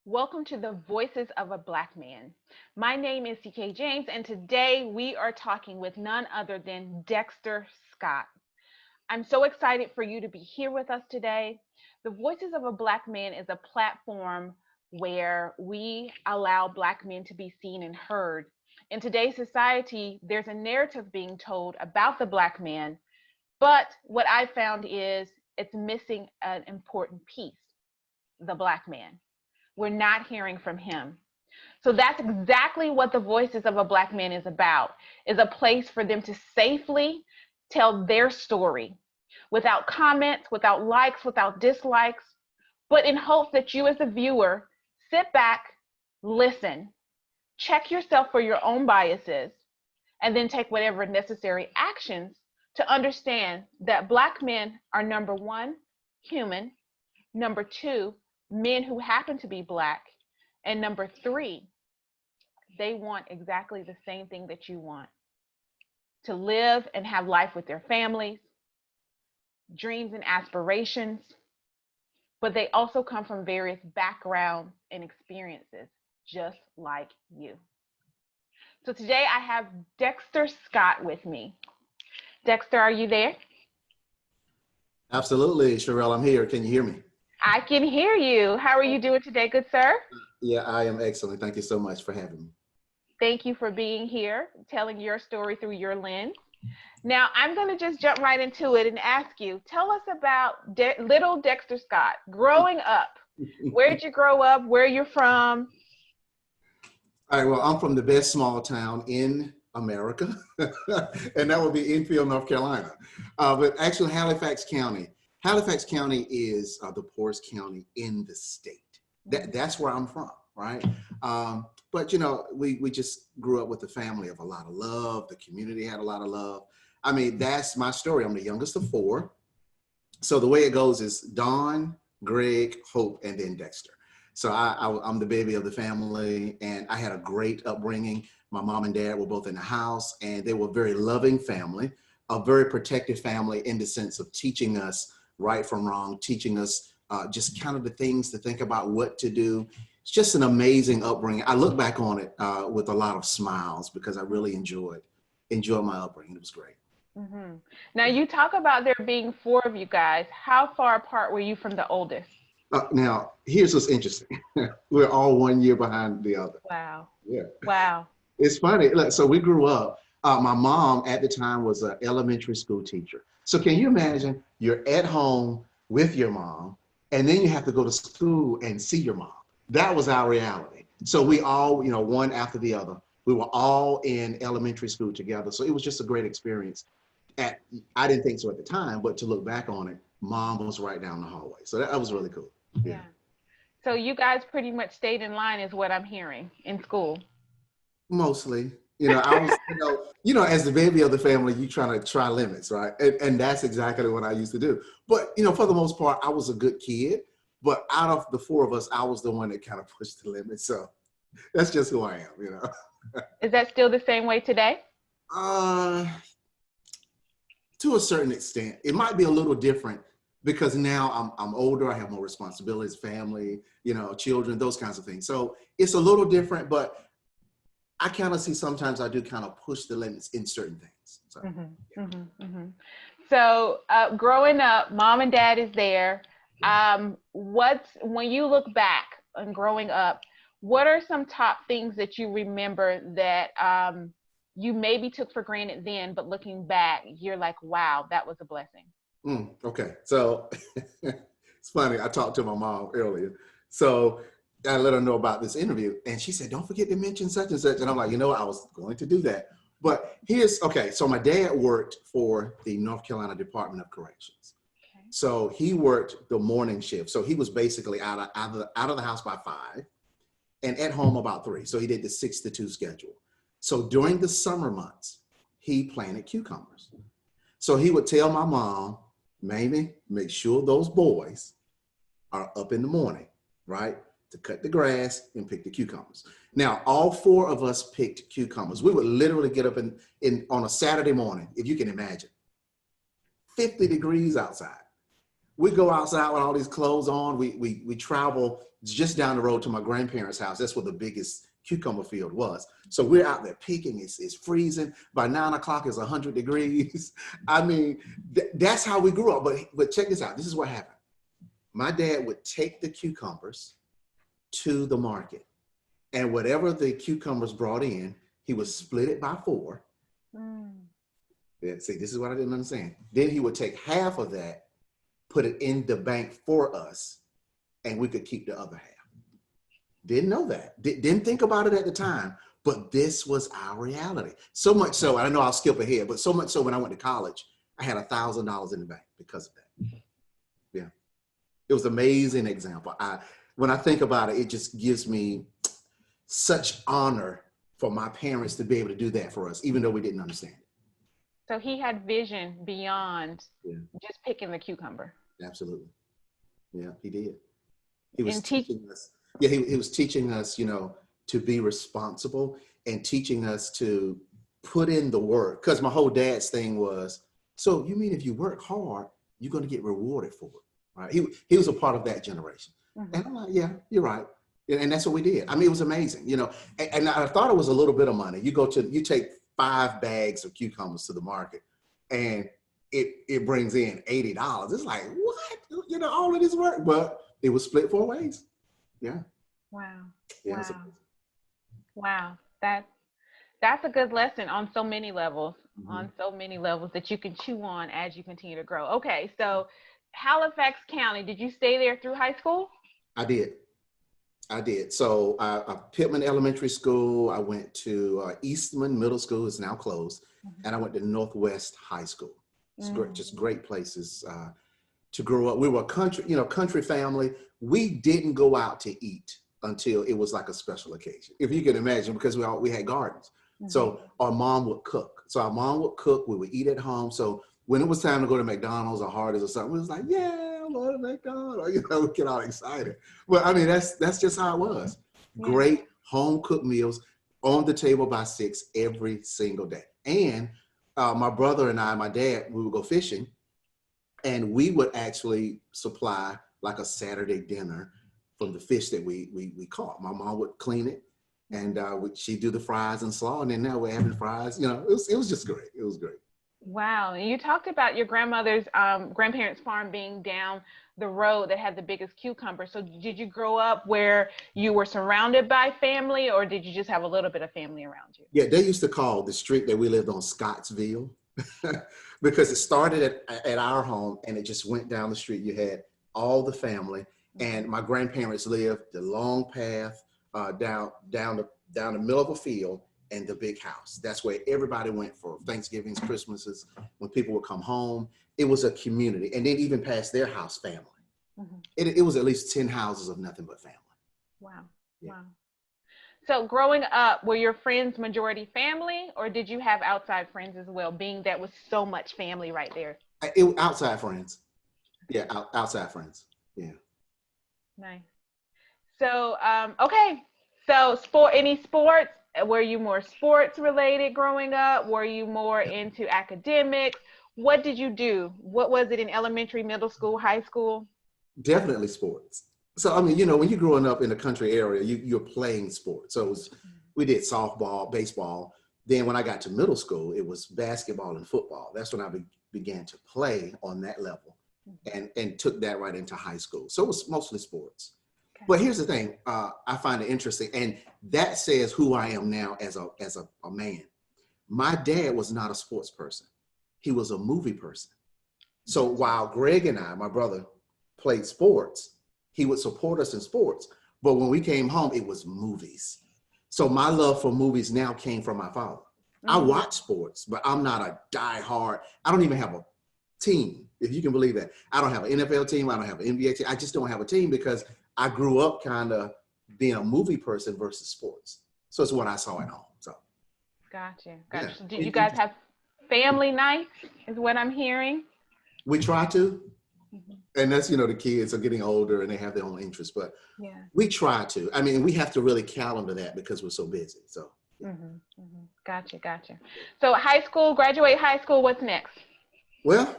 Welcome to the Voices of a Black Man. My name is CK James, and today we are talking with none other than Dexter Scott. I'm so excited for you to be here with us today. The Voices of a Black Man is a platform where we allow Black men to be seen and heard. In today's society, there's a narrative being told about the Black man, but what I found is it's missing an important piece: the Black man. We're not hearing from him. So that's exactly what the Voices of a Black Man is about, is a place for them to safely tell their story without comments, without likes, without dislikes, but in hopes that you as a viewer sit back, listen, check yourself for your own biases, and then take whatever necessary actions to understand that Black men are, number one, human, number two, men who happen to be Black, and number three, they want exactly the same thing that you want: to live and have life with their families, dreams and aspirations, but they also come from various backgrounds and experiences, just like you. So today I have Dexter Scott with me. Dexter, are you there? Absolutely, Sherelle, I'm here. Can you hear me? I can hear you. How are you doing today, good sir? Yeah, I am excellent. Thank you so much for having me. Thank you for being here, telling your story through your lens. Now, I'm going to just jump right into it and ask you, tell us about little Dexter Scott, growing up. Where did you grow up? Where you're from? All right, well, I'm from the best small town in America, and that would be Enfield, North Carolina. But actually, Halifax County. Halifax County is the poorest county in the state. That's where I'm from, right? But you know, we just grew up with a family of a lot of love. The community had a lot of love. I mean, that's my story. I'm the youngest of four. So the way it goes is Dawn, Greg, Hope, and then Dexter. So I'm the baby of the family, and I had a great upbringing. My mom and dad were both in the house, and they were a very loving family, a very protective family in the sense of teaching us right from wrong, teaching us just kind of the things to think about, what to do. It's just an amazing upbringing. I look back on it with a lot of smiles because I really enjoyed my upbringing. It was great. Mm-hmm. Now, you talk about there being four of you guys. How far apart were you from the oldest? Now, here's what's interesting. We're all 1 year behind the other. Wow. Yeah. Wow. It's funny. Look, so we grew up. My mom at the time was an elementary school teacher. So can you imagine you're at home with your mom, and then you have to go to school and see your mom? That was our reality. So we all, you know, one after the other, we were all in elementary school together. So it was just a great experience. I didn't think so at the time, but to look back on it, mom was right down the hallway. So that was really cool. Yeah. So you guys pretty much stayed in line is what I'm hearing in school. Mostly. You know, I was, as the baby of the family, you trying to try limits, right? And that's exactly what I used to do. But, you know, for the most part, I was a good kid. But out of the four of us, I was the one that kind of pushed the limits. So that's just who I am, you know. Is that still the same way today? To a certain extent. It might be a little different because now I'm older. I have more responsibilities, family, you know, children, those kinds of things. So it's a little different, but I kind of see sometimes I do kind of push the limits in certain things. So, So growing up, mom and dad is there. When you look back on growing up, what are some top things that you remember that you maybe took for granted then, but looking back, you're like, wow, that was a blessing? Okay, so it's funny. I talked to my mom earlier. So I let her know about this interview, and she said, don't forget to mention such and such. And I'm like, you know what? I was going to do that. But so my dad worked for the North Carolina Department of Corrections. Okay. So he worked the morning shift. So he was basically out of the house by 5 and at home about 3. So he did the 6 to 2 schedule. So during the summer months, he planted cucumbers. So he would tell my mom, Mamie, make sure those boys are up in the morning, right? To cut the grass and pick the cucumbers. Now, all 4 of us picked cucumbers. We would literally get up on a Saturday morning, if you can imagine, 50 degrees outside. We go outside with all these clothes on. We travel just down the road to my grandparents' house. That's where the biggest cucumber field was. So we're out there picking. It's freezing. By 9 o'clock, it's 100 degrees. I mean, that's how we grew up. But check this out. This is what happened. My dad would take the cucumbers to the market, and whatever the cucumbers brought in, he would split it by 4. Yeah, see, this is what I didn't understand. Then he would take half of that, put it in the bank for us, and we could keep the other half. Didn't know that. Didn't think about it at the time, but this was our reality. So much so, I know I'll skip ahead, but so much so when I went to college, I had $1,000 in the bank because of that. Yeah. It was an amazing example. When I think about it, it just gives me such honor for my parents to be able to do that for us, even though we didn't understand it. So he had vision beyond Yeah. just picking the cucumber. Absolutely. Yeah, he did. He was And teaching us. Yeah, he was teaching us, to be responsible and teaching us to put in the work. Because my whole dad's thing was, so you mean if you work hard, you're going to get rewarded for it, right? He was a part of that generation. And I'm like, yeah, you're right. And that's what we did. I mean, it was amazing, and I thought it was a little bit of money. You take 5 bags of cucumbers to the market and it brings in $80. It's like, what? All of this work, but it was split 4 ways. Yeah. Wow. Yeah, Wow. That's a good lesson on so many levels, that you can chew on as you continue to grow. Okay. So Halifax County, did you stay there through high school? I did. So Pittman Elementary School, I went to Eastman Middle School, is now closed, and I went to Northwest High School. It's great, just great places to grow up. We were a country family. We didn't go out to eat until it was like a special occasion, if you can imagine, because we had gardens. So our mom would cook. We would eat at home. So when it was time to go to McDonald's or Hardee's or something, we was like, yeah, I love McDonald's. We get all excited. But I mean, that's just how it was. Yeah. Great home cooked meals on the table by 6 every single day. And my brother and I, my dad, we would go fishing, and we would actually supply like a Saturday dinner from the fish that we caught. My mom would clean it, and she'd do the fries and slaw, and then now we're having fries. It was just great. It was great. Wow. And you talked about your grandparents' farm being down the road that had the biggest cucumber. So did you grow up where you were surrounded by family, or did you just have a little bit of family around you? Yeah, they used to call the street that we lived on Scottsville because it started at our home and it just went down the street. You had all the family, and my grandparents lived the long path down the middle of a field and the big house. That's where everybody went for Thanksgivings, Christmases, when people would come home. It was a community. And then even past their house, family. It was at least 10 houses of nothing but family. Wow. Yeah. Wow. So growing up, were your friends majority family, or did you have outside friends as well, being that was so much family right there? Outside friends. Yeah, outside friends. Yeah. Nice. So, okay. So any sports? Were you more sports related growing up? Were you more into academics? What did you do? What was it in elementary, middle school, high school? Definitely sports. So, I mean, when you're growing up in the country area, you're playing sports. So we did softball, baseball. Then when I got to middle school, it was basketball and football. That's when I began to play on that level and took that right into high school. So it was mostly sports. Okay. But here's the thing, I find it interesting, and that says who I am now as a man. My dad was not a sports person. He was a movie person. So while Greg and I, my brother, played sports, he would support us in sports. But when we came home, it was movies. So my love for movies now came from my father. I watch sports, but I'm not a diehard. I don't even have a team, if you can believe that. I don't have an NFL team. I don't have an NBA team. I just don't have a team because I grew up kind of being a movie person versus sports. So it's what I saw at home. So. Gotcha. Yeah. So did you guys have family nights is what I'm hearing? We try to. And that's, the kids are getting older and they have their own interests, but we try to. I mean, we have to really calendar that because we're so busy. So. Gotcha. So graduate high school, what's next? Well,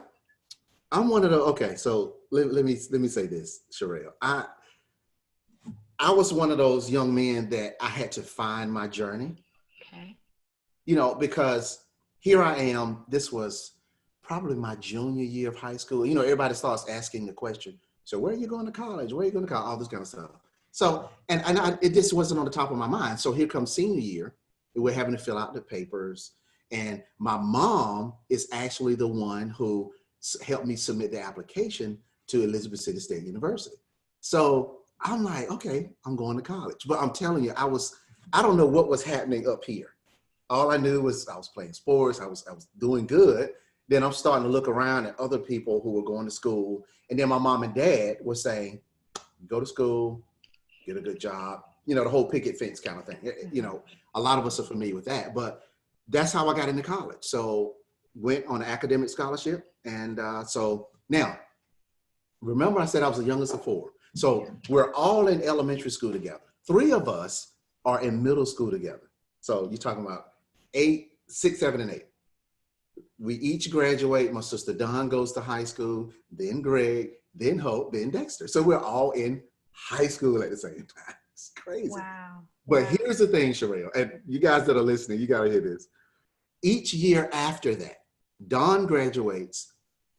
I'm one of the, okay, so let me say this, Sherelle. I was one of those young men that I had to find my journey, Okay. because here I am. This was probably my junior year of high school. Everybody starts asking the question, so where are you going to college? Where are you going to college? All this kind of stuff. So, it just wasn't on the top of my mind. So here comes senior year. We're having to fill out the papers. And my mom is actually the one who helped me submit the application to Elizabeth City State University. So I'm like, okay, I'm going to college. But I'm telling you, I don't know what was happening up here. All I knew was I was playing sports. I was doing good. Then I'm starting to look around at other people who were going to school. And then my mom and dad were saying, go to school, get a good job, the whole picket fence kind of thing. A lot of us are familiar with that, but that's how I got into college. So went on an academic scholarship. And so now, remember I said I was the youngest of four. So we're all in elementary school together. Three of us are in middle school together. So you're talking about 6, 7, and 8. We each graduate. My sister Dawn goes to high school, then Greg, then Hope, then Dexter. So we're all in high school at the same time. It's crazy. Wow. But Wow. here's the thing, Sherelle, and you guys that are listening, you got to hear this. Each year after that, Dawn graduates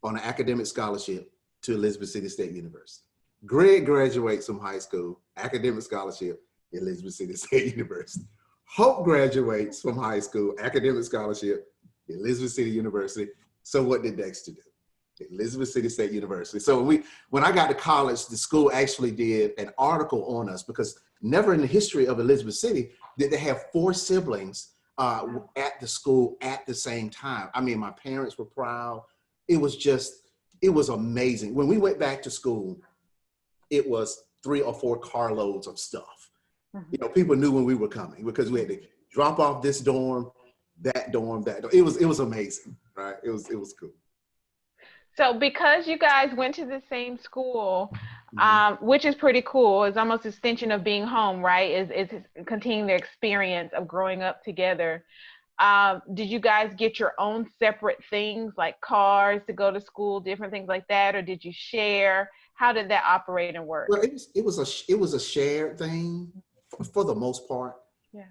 on an academic scholarship to Elizabeth City State University. Greg graduates from high school, academic scholarship, Elizabeth City State University. Hope graduates from high school, academic scholarship, Elizabeth City University. So what did Dexter do? Elizabeth City State University. So when I got to college, the school actually did an article on us, because never in the history of Elizabeth City did they have 4 siblings at the school at the same time. I mean, my parents were proud. It was amazing. When we went back to school, it was 3 or 4 carloads of stuff. Mm-hmm. People knew when we were coming because we had to drop off this dorm, that dorm, that dorm. It was amazing, right? It was cool. So because you guys went to the same school, Mm-hmm. which is pretty cool, it's almost an extension of being home, right? Is continuing the experience of growing up together. Did you guys get your own separate things like cars to go to school, different things like that, or did you share? How did that operate and work? Well, it was a shared thing for the most part, Yeah.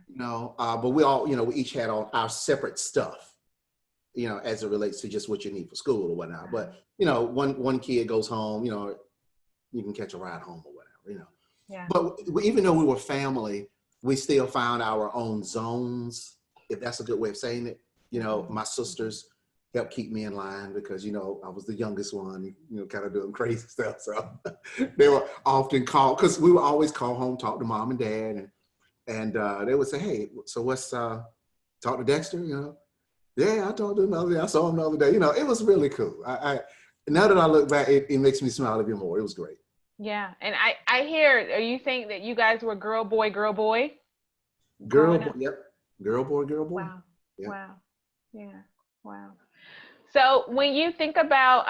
but we all, we each had our separate stuff, as it relates to just what you need for school or whatnot. But, one kid goes home, you can catch a ride home or whatever. Yeah. But even though we were family, we still found our own zones, if that's a good way of saying it. My sisters helped keep me in line because, I was the youngest one, kind of doing crazy stuff. So they were often called, because we would always call home, talk to mom and dad, and they would say, hey, so what's, talk to Dexter, Yeah, I talked to him the other day. I saw him the other day. It was really cool. Now that I look back, it makes me smile even more. It was great. Yeah. And I hear, or you think that you guys were girl, boy Girl, growing boy, up? yep. Girl, boy, girl, boy. Wow. Yeah. Wow. Yeah. Wow. So when you think about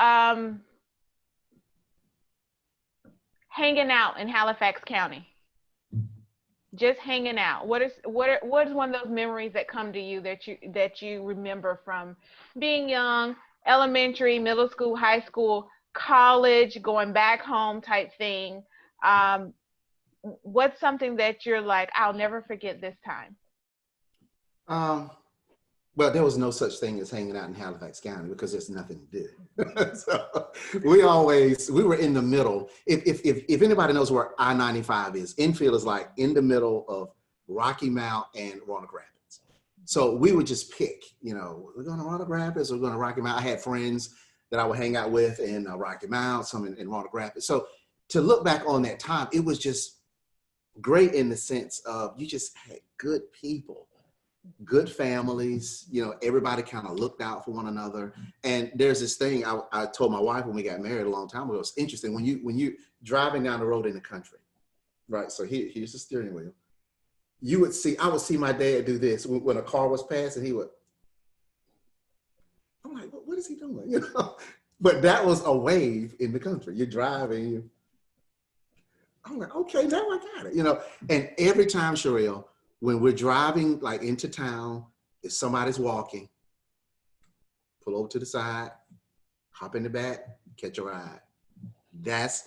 hanging out in Halifax County, just hanging out, what is one of those memories that come to you that you remember from being young, elementary, middle school, high school, college, going back home type thing? Um, what's something that you're like, I'll never forget this time? Um, well, there was no such thing as hanging out in Halifax County because there's nothing to do. So we were in the middle. If anybody knows where I-95 is, Enfield is like in the middle of Rocky Mount and Roanoke Rapids. So we would just pick, we're going to Roanoke Rapids, we're going to Rocky Mount. I had friends that I would hang out with in Rocky Mount, some in Roanoke Rapids. So to look back on that time, it was just great in the sense of you just had good people, good families, everybody kind of looked out for one another. And there's this thing I told my wife when we got married a long time ago. It's interesting when you driving down the road in the country, right? So here's the steering wheel. I would see my dad do this when a car was passing. He would. I'm like, what is he doing? But that was a wave in the country. You're driving. I'm like, okay, now I got it. And every time, Sherelle, when we're driving like into town, if somebody's walking, pull over to the side, hop in the back, catch a ride. That's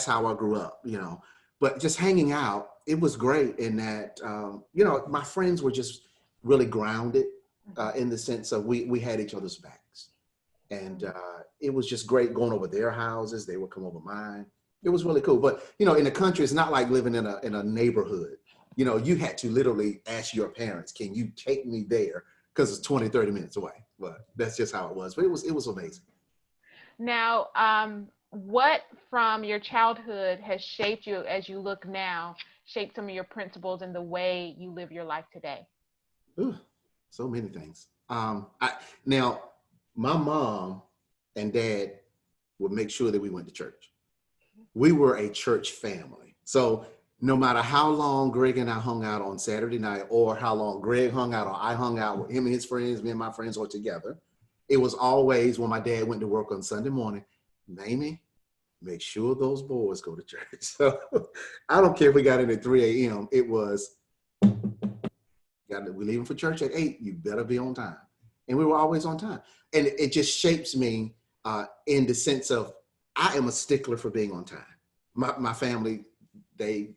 how I grew up, but just hanging out, it was great in that, you know, my friends were just really grounded in the sense of we had each other's backs. And it was just great going over their houses. They would come over mine. It was really cool. But, you know, in the country, it's not like living in a neighborhood. You know, you had to literally ask your parents, can you take me there? Because it's 20, 30 minutes away. But that's just how it was. But it was amazing. Now, what from your childhood has shaped you as you look now, shaped some of your principles and the way you live your life today? Ooh, so many things. Now, my mom and dad would make sure that we went to church. We were a church family. So no matter how long Greg and I hung out on Saturday night, or how long Greg hung out or I hung out with him and his friends, me and my friends were together, it was always when my dad went to work on Sunday morning, Mamie, make sure those boys go to church. So I don't care if we got in at 3 a.m. It was, we're leaving for church at 8, you better be on time. And we were always on time. And it just shapes me in the sense of, I am a stickler for being on time. My family, I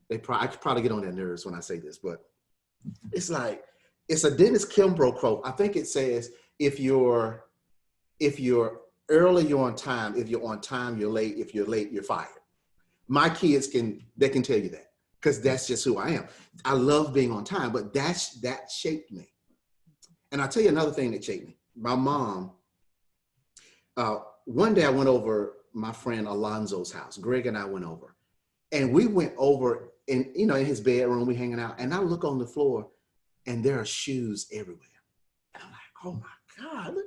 could probably get on their nerves when I say this, but it's like, it's a Dennis Kimbrough quote. I think it says, if you're early, you're on time. If you're on time, you're late. If you're late, you're fired. My kids can tell you that, because that's just who I am. I love being on time, but that shaped me. And I'll tell you another thing that shaped me. My mom, one day I went over my friend Alonzo's house. Greg and I went over. And we went over in his bedroom, we hanging out. And I look on the floor and there are shoes everywhere. And I'm like, oh my God, look,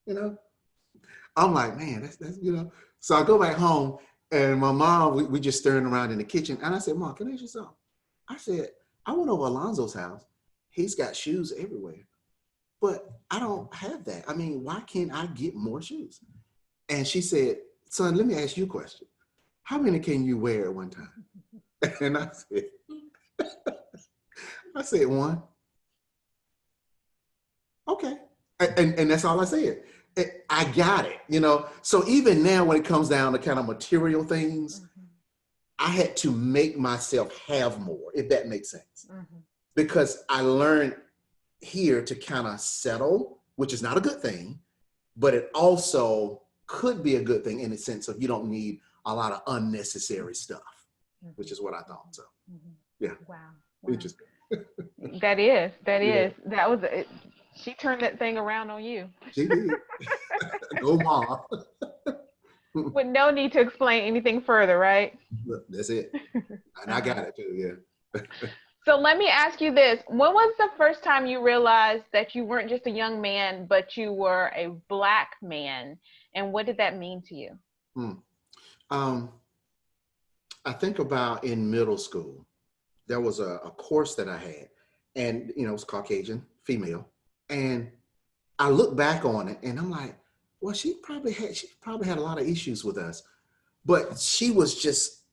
you know. I'm like, man, that's you know. So I go back home and my mom, we just staring around in the kitchen. And I said, Mom, can I ask you something? I said, I went over Alonzo's house. He's got shoes everywhere. But I don't have that. I mean, why can't I get more shoes? And she said, son, let me ask you a question. How many can you wear at one time? And I said, one. Okay. And that's all I said. I got it, you know? So even now when it comes down to kind of material things, I had to make myself have more, if that makes sense. Because I learned here to kind of settle, which is not a good thing, but it also could be a good thing in the sense of you don't need a lot of unnecessary stuff, which is what I thought. So, yeah. Wow. Interesting. That is. Yeah. That was it. She turned that thing around on you. She did. Go Mom. With no need to explain anything further, right? Look, that's it. And I got it too, yeah. So let me ask you this. When was the first time you realized that you weren't just a young man, but you were a Black man? And what did that mean to you? I think about in middle school, there was a course that I had, and it was Caucasian, female. And I look back on it and I'm like, well, she probably had a lot of issues with us, but she was just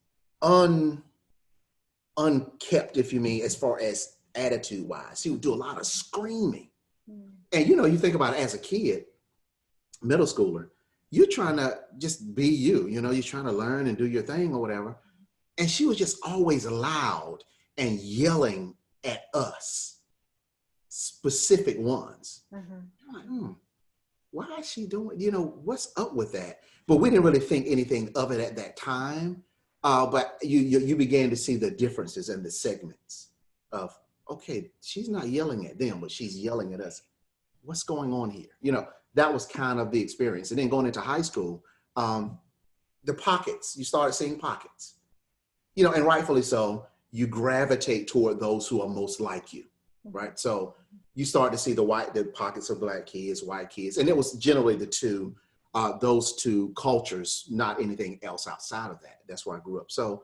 unkept, if you mean, as far as attitude wise. She would do a lot of screaming. And you think about it as a kid, middle schooler, you're trying to just be you're trying to learn and do your thing or whatever. And she was just always loud and yelling at us, specific ones. I'm like, why is she doing, what's up with that? But we didn't really think anything of it at that time. But you began to see the differences and the segments of, okay, she's not yelling at them, but she's yelling at us. What's going on here? That was kind of the experience. And then going into high school, the pockets, you started seeing pockets, and rightfully so, you gravitate toward those who are most like you, right? So you start to see the pockets of Black kids, white kids, and it was generally those two cultures, not anything else outside of that. That's where I grew up. So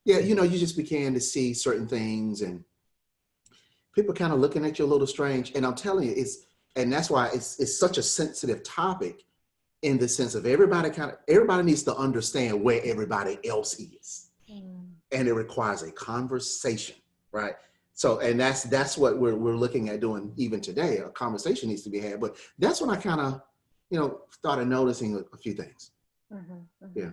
yeah, you just began to see certain things and people kind of looking at you a little strange. And I'm telling you, and that's why it's such a sensitive topic in the sense of everybody needs to understand where everybody else is. And it requires a conversation, right? So, and that's what we're looking at doing even today. A conversation needs to be had, but that's when I kind of, started noticing a few things. Yeah.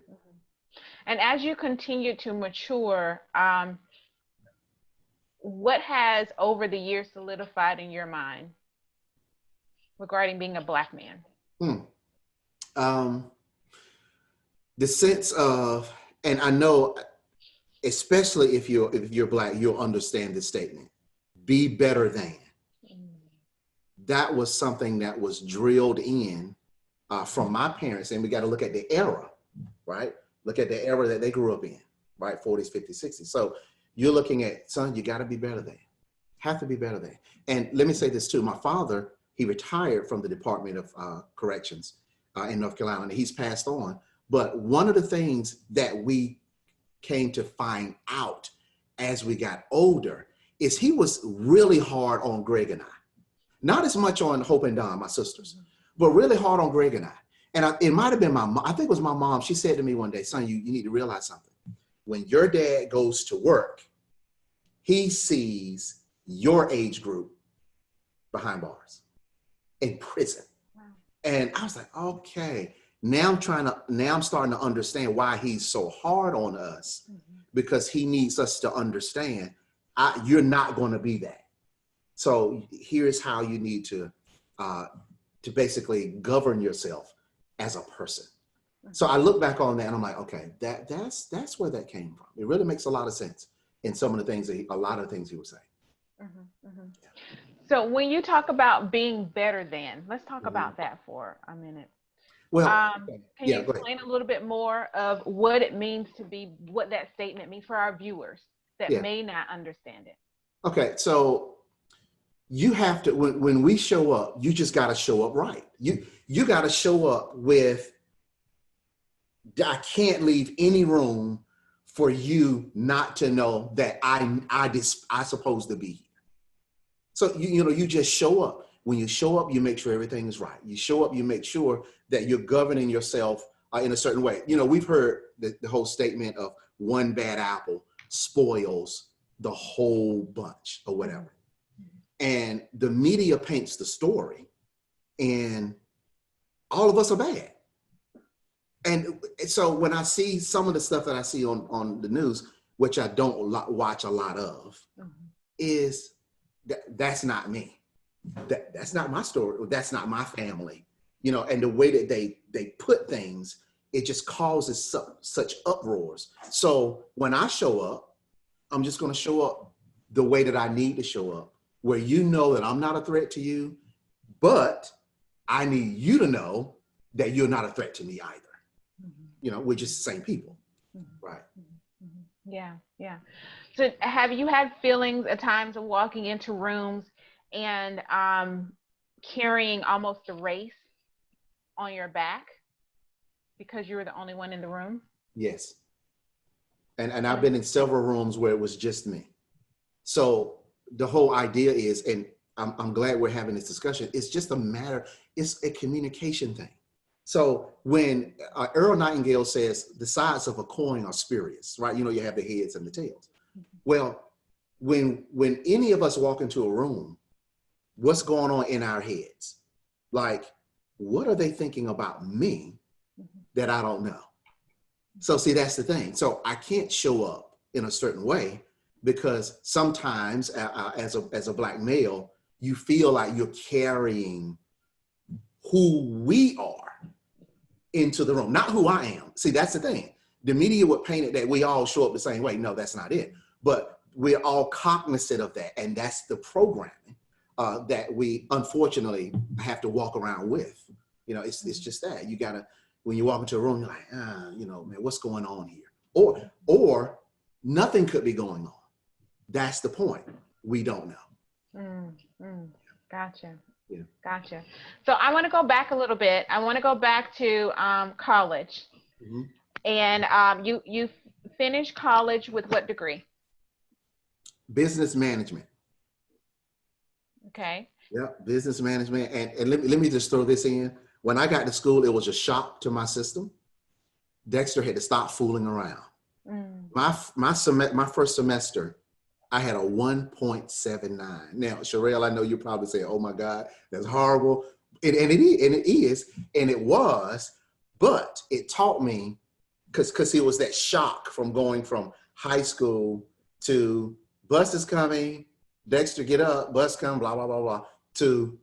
And as you continue to mature, what has over the years solidified in your mind regarding being a Black man? Hmm. Um, the sense of, and I know, especially if you're Black, you'll understand this statement: be better than. That was something that was drilled in from my parents, and we got to look at the era, right? Look at the era that they grew up in, right? 40s, 50s, 60s. So you're looking at, son, you got to be better than, have to be better than. And let me say this too: my father, he retired from the Department of Corrections in North Carolina, and he's passed on. But one of the things that we came to find out as we got older is he was really hard on Greg and I. Not as much on Hope and Don, my sisters, but really hard on Greg and I. And it might have been my mom. I think it was my mom. She said to me one day, son, you need to realize something. When your dad goes to work, he sees your age group behind bars in prison. Wow. And I was like, okay, now I'm starting to understand why he's so hard on us, because he needs us to understand you're not going to be that. So here's how you need to basically govern yourself as a person. So I look back on that and I'm like, okay, that's where that came from. It really makes a lot of sense in some of the things a lot of the things he was saying. Mm-hmm, mm-hmm. Yeah. So when you talk about being better than, let's talk about that for a minute. Well, can you explain a little bit more of what it means to be, what that statement means for our viewers that may not understand it? Okay, so you have to, when we show up, you just got to show up right. You got to show up with, I can't leave any room for you not to know that I supposed to be here. So you just show up. When you show up, you make sure everything is right. You show up, you make sure that you're governing yourself in a certain way. We've heard the whole statement of one bad apple spoils the whole bunch or whatever. And the media paints the story, and all of us are bad. And so when I see some of the stuff that I see on the news, which I don't watch a lot of, is that's not me. That's not my story. That's not my family. And the way that they put things, it just causes such uproars. So when I show up, I'm just going to show up the way that I need to show up, where you know that I'm not a threat to you, but I need you to know that you're not a threat to me either. We're just the same people, right? Yeah, yeah. So have you had feelings at times of walking into rooms and carrying almost a race on your back because you were the only one in the room? Yes. And I've been in several rooms where it was just me. So the whole idea is, and I'm glad we're having this discussion, it's just it's a communication thing. So when Earl Nightingale says the sides of a coin are spurious, right? You have the heads and the tails. Well, when any of us walk into a room, what's going on in our heads? Like, what are they thinking about me that I don't know? So see, that's the thing. So I can't show up in a certain way, because sometimes as a Black male, you feel like you're carrying who we are into the room, not who I am. See, that's the thing. The media would paint it that we all show up the same way. No, that's not it. But we're all cognizant of that. And that's the programming that we unfortunately have to walk around with. It's just that. You gotta, when you walk into a room, you're like, man, what's going on here? Or nothing could be going on. That's the point. We don't know. Gotcha. Yeah. Gotcha. So I want to go back a little bit. I want to go back to college. And you finished college with what degree? Business management. Okay. Yeah, business management. And let me just throw this in. When I got to school, it was a shock to my system. Dexter had to stop fooling around. My first semester, I had a 1.79. Now, Sherelle, I know you probably say, oh my God, that's horrible. And it is, and it was, but it taught me because it was that shock from going from high school to bus is coming, Dexter, get up, bus come, blah, blah, blah, blah, to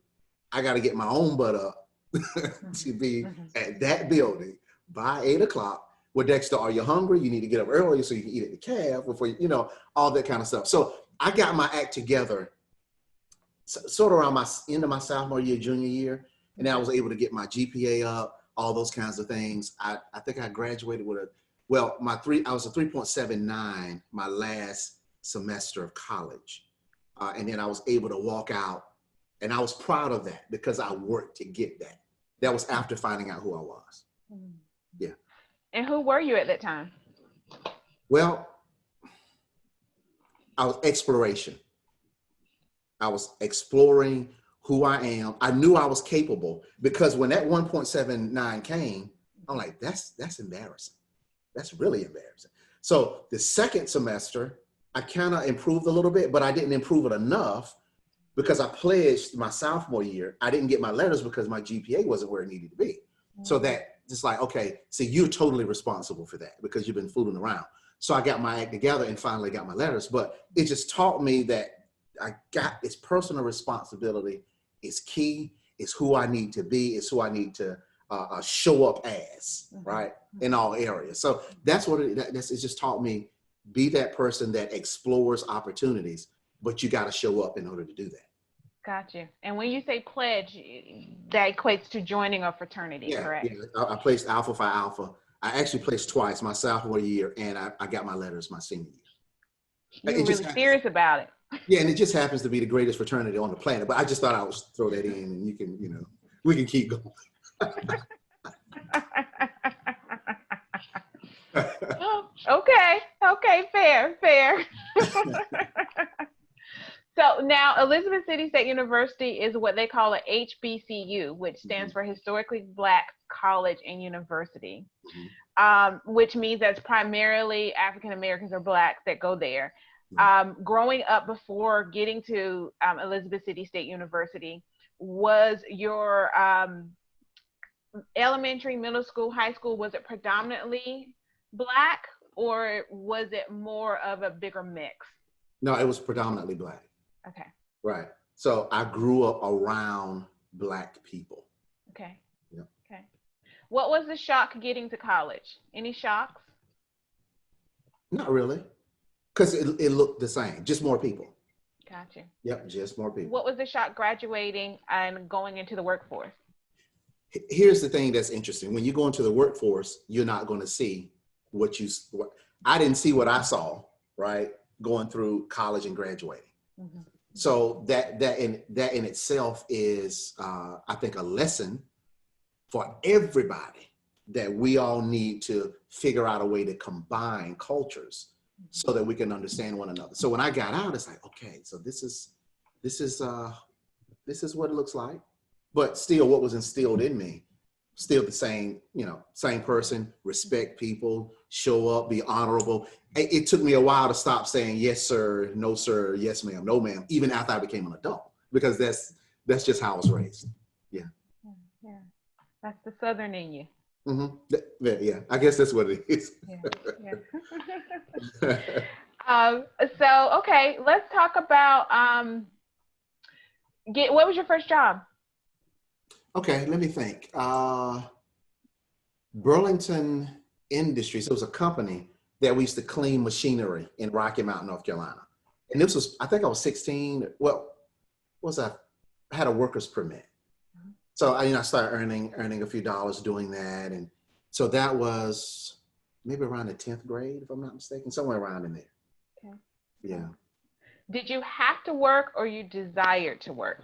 I got to get my own butt up to be at that building by 8 o'clock. Well, Dexter, are you hungry? You need to get up early so you can eat at the caf before you know, all that kind of stuff. So I got my act together sort of around my end of my sophomore year, junior year. And then I was able to get my GPA up, all those kinds of things. I think I graduated with I was a 3.79 my last semester of college. And then I was able to walk out, and I was proud of that because I worked to get that. That was after finding out who I was. Yeah. And who were you at that time? Well, I was exploration. I was exploring who I am. I knew I was capable because when that 1.79 came, I'm like, that's embarrassing. That's really embarrassing. So the second semester, I kind of improved a little bit, but I didn't improve it enough because I pledged my sophomore year. I didn't get my letters because my GPA wasn't where it needed to be. So that just like, okay, so you're totally responsible for that because you've been fooling around. So I got my act together and finally got my letters, but it just taught me that I got this personal responsibility is key. It's who I need to be. It's who I need to show up as, right, in all areas. So that's what it just taught me. Be that person that explores opportunities, but you got to show up in order to do that. Got you. And when you say pledge, that equates to joining a fraternity, correct? Yeah, I placed Alpha Phi Alpha. I actually placed twice, my sophomore year, and I got my letters my senior year. You're really serious about it. Yeah, and it just happens to be the greatest fraternity on the planet. But I just thought I would throw that in, and you can, we can keep going. Okay, fair. So now Elizabeth City State University is what they call a HBCU, which stands for Historically Black College and University, which means that's primarily African Americans or Blacks that go there. Growing up before getting to Elizabeth City State University, was your elementary, middle school, high school, was it predominantly Black, or was it more of a bigger mix? No, it was predominantly Black. Okay. Right. So I grew up around Black people. Okay. Yep. Okay. What was the shock getting to college? Any shocks? Not really, because it looked the same, just more people. Gotcha. Yep, just more people. What was the shock graduating and going into the workforce? Here's the thing that's interesting. When you go into the workforce, you're not going to see what I didn't see what I saw, right? Going through college and graduating. So that in itself is, I think, a lesson for everybody that we all need to figure out a way to combine cultures so that we can understand one another. So when I got out, it's like, okay, so this is what it looks like. But still, what was instilled in me, still the same, same person, respect people, show up, be honorable. It took me a while to stop saying, yes, sir, no, sir, yes, ma'am, no, ma'am, even after I became an adult, because that's just how I was raised. Yeah. Yeah. That's the Southern in you. Yeah, I guess that's what it is. So, okay, let's talk about, what was your first job? Okay, let me think. Burlington Industries, it was a company that we used to clean machinery in Rocky Mount, North Carolina. And this was, I think I was 16. Well, I had a worker's permit. So I started earning a few dollars doing that. And so that was maybe around the 10th grade, if I'm not mistaken, somewhere around in there. Okay. Yeah. Did you have to work or you desired to work?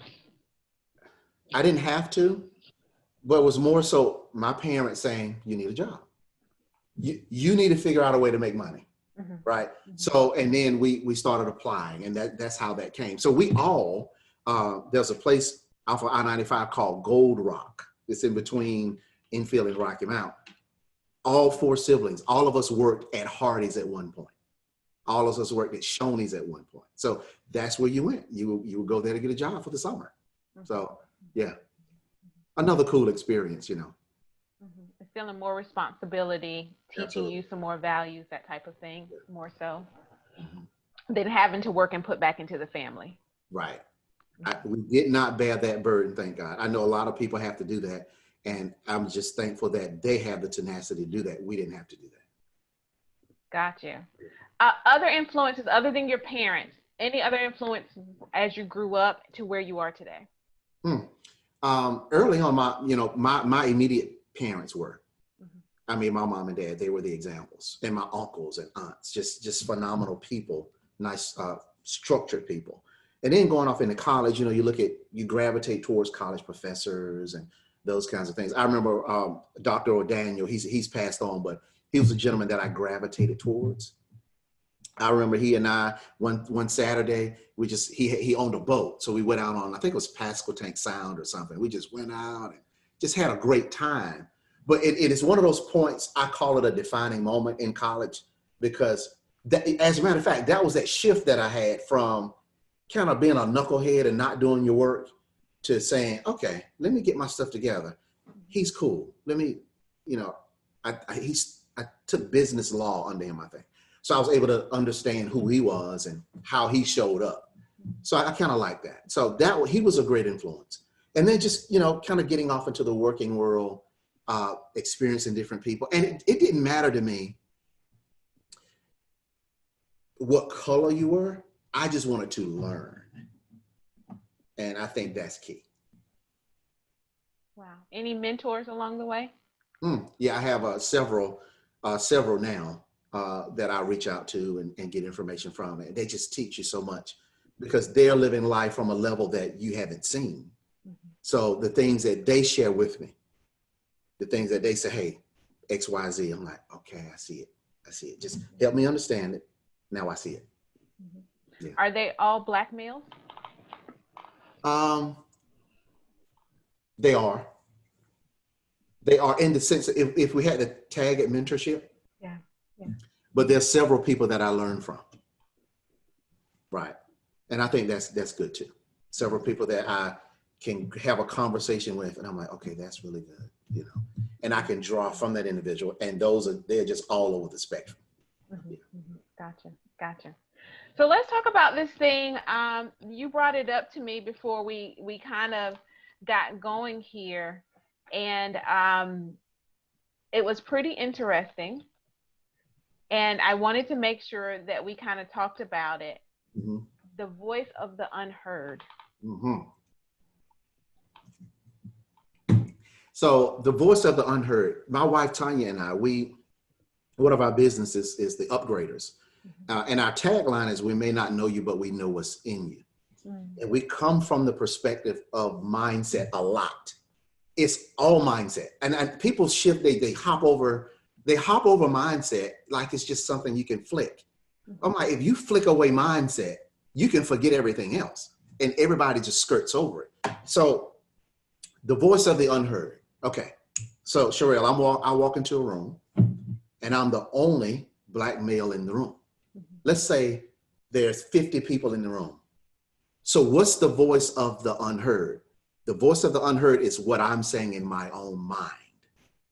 I didn't have to, but it was more so my parents saying, you need a job. You need to figure out a way to make money, right? So, and then we started applying, and that's how that came. So we all, there's a place off of I-95 called Gold Rock. It's in between Enfield and Rocky Mount. All 4 siblings, all of us worked at Hardee's at one point. All of us worked at Shoney's at one point. So that's where you went. You would go there to get a job for the summer. So yeah, another cool experience, Instilling more responsibility, teaching Absolutely. you some more values, that type of thing, more so Mhm. than having to work and put back into the family. Right. We did not bear that burden, thank God. I know a lot of people have to do that, and I'm just thankful that they have the tenacity to do that. We didn't have to do that. Got you. Other influences other than your parents, any other influence as you grew up to where you are today? Hmm. Early on, my immediate parents were. Mhm. I mean, my mom and dad, they were the examples, and my uncles and aunts, just phenomenal people, nice, structured people. And then going off into college, you gravitate towards college professors and those kinds of things. I remember Dr. O'Daniel, he's passed on, but he was a gentleman that I gravitated towards. I remember he and I one Saturday, he owned a boat. So we went out on, I think it was Pasquotank Sound or something. We just went out and just had a great time. But it is one of those points, I call it a defining moment in college, because as a matter of fact, that was that shift that I had from kind of being a knucklehead and not doing your work to saying, okay, let me get my stuff together. He's cool. Let me, you know, I took business law under him, I think. So I was able to understand who he was and how he showed up. So I kind of like that. So he was a great influence. And then just, kind of getting off into the working world, experiencing different people. And it didn't matter to me what color you were. I just wanted to learn. And I think that's key. Wow. Any mentors along the way? Yeah, I have several now that I reach out to and get information from. And they just teach you so much because they're living life from a level that you haven't seen. Mm-hmm. So the things that they share with me, the things that they say, hey, X, Y, Z, I'm like, okay, I see it. I see it. Just help me understand it. Now I see it. Mm-hmm. Yeah. Are they all Black males? They are. They are in the sense that if we had to tag it mentorship, Yeah. Yeah. but there's several people that I learned from. Right. And I think that's good too. Several people that I can have a conversation with and I'm like, okay, that's really good, and I can draw from that individual, and they're just all over the spectrum. Mm-hmm. Yeah. Mm-hmm. Gotcha. So let's talk about this thing. You brought it up to me before we kind of got going here, and it was pretty interesting. And I wanted to make sure that we kind of talked about it. Mm-hmm. The voice of the unheard. Mm-hmm. So the voice of the unheard, my wife, Tanya, and I, one of our businesses is the Upgraders. Mm-hmm. And our tagline is, we may not know you, but we know what's in you. Mm-hmm. And we come from the perspective of mindset a lot. It's all mindset. And people shift, they hop over mindset like it's just something you can flick. Mm-hmm. I'm like, if you flick away mindset, you can forget everything else. And everybody just skirts over it. So the voice of the unheard. Okay. So Sherelle, I walk into a room and I'm the only Black male in the room. Mm-hmm. Let's say there's 50 people in the room. So what's the voice of the unheard? The voice of the unheard is what I'm saying in my own mind.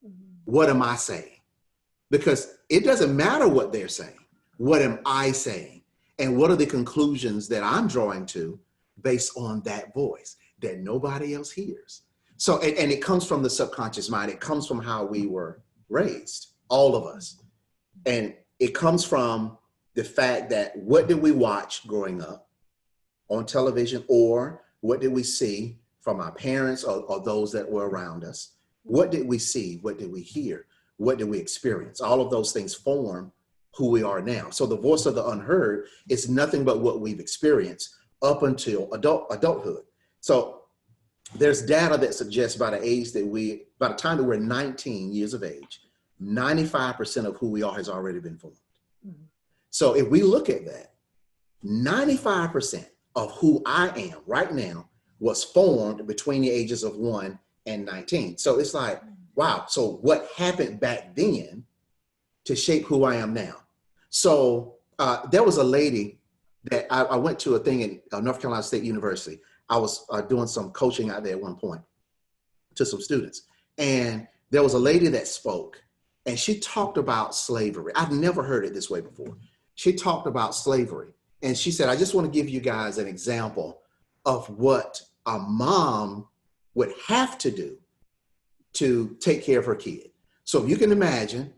Mm-hmm. What am I saying? Because it doesn't matter what they're saying. What am I saying? And what are the conclusions that I'm drawing to based on that voice that nobody else hears? So, and it comes from the subconscious mind. It comes from how we were raised, all of us. And it comes from the fact that what did we watch growing up on television, or what did we see from our parents or those that were around us? What did we see? What did we hear? What did we experience? All of those things form who we are now. So the voice of the unheard is nothing but what we've experienced up until adulthood. So there's data that suggests by the time that we're 19 years of age, 95% of who we are has already been formed. Mm-hmm. So if we look at that, 95% of who I am right now was formed between the ages of 1 and 19. So it's like, wow. So what happened back then to shape who I am now? So there was a lady that I went to a thing in North Carolina State University. I was doing some coaching out there at one point to some students. And There was a lady that spoke, and she talked about slavery. I've never heard it this way before. She talked about slavery, and she said, I just want to give you guys an example of what a mom would have to do to take care of her kid. So if you can imagine,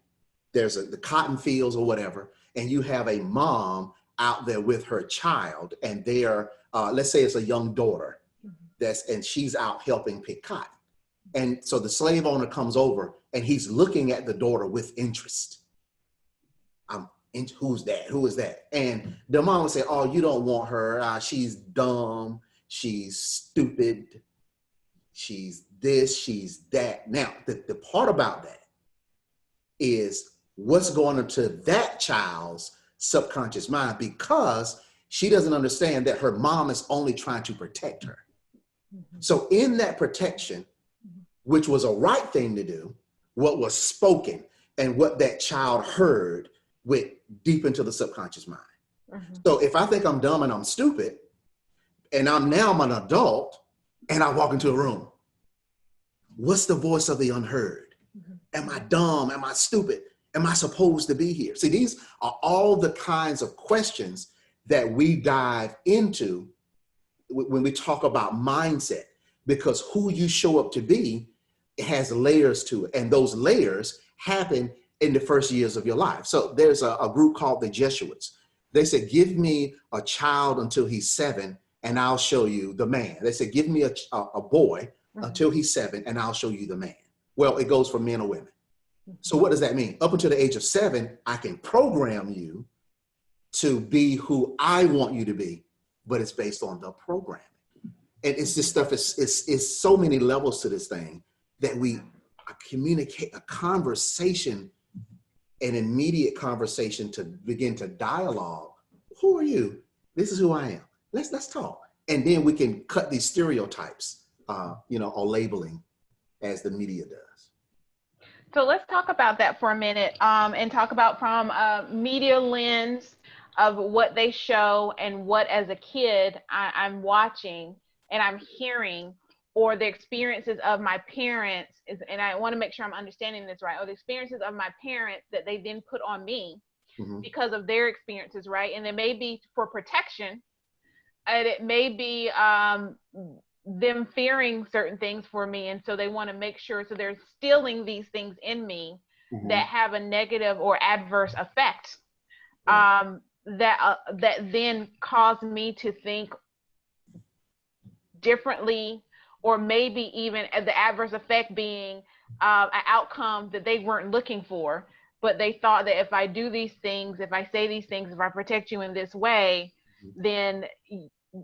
there's the cotton fields or whatever, and you have a mom out there with her child, and they are, let's say it's a young daughter, and she's out helping pick cotton. And so the slave owner comes over and he's looking at the daughter with interest. Who's that? Who is that? And the mom would say, oh, you don't want her. She's dumb. She's stupid. She's this, she's that. Now, the part about that is what's going into that child's subconscious mind, because she doesn't understand that her mom is only trying to protect her. So in that protection, which was a right thing to do, what was spoken and what that child heard went deep into the subconscious mind. So if I think I'm dumb and I'm stupid, and I'm an adult, and I walk into a room, what's the voice of the unheard? Am I dumb? Am I stupid? Am I supposed to be here? See, these are all the kinds of questions that we dive into when we talk about mindset, because who you show up to be has layers to it. And those layers happen in the first years of your life. So there's a group called the Jesuits. They said, give me a child until he's 7 and I'll show you the man. They said, give me a boy until he's 7 and I'll show you the man. Well, it goes for men or women. So what does that mean? Up until the age of 7, I can program you to be who I want you to be, but it's based on the programming. And it's this stuff, it's so many levels to this thing that we communicate a conversation, an immediate conversation to begin to dialogue. Who are you? This is who I am. Let's talk. And then we can cut these stereotypes, or labeling as the media does. So let's talk about that for a minute, and talk about from a media lens of what they show and what as a kid I'm watching and I'm hearing, or the experiences of my parents, and I want to make sure I'm understanding this right, or the experiences of my parents that they then put on me because of their experiences, right? And it may be for protection, and it may be them fearing certain things for me, and so they want to make sure, so they're instilling these things in me that have a negative or adverse effect, that then cause me to think differently, or maybe even the adverse effect being an outcome that they weren't looking for, but they thought that if I do these things, if I say these things, if I protect you in this way, then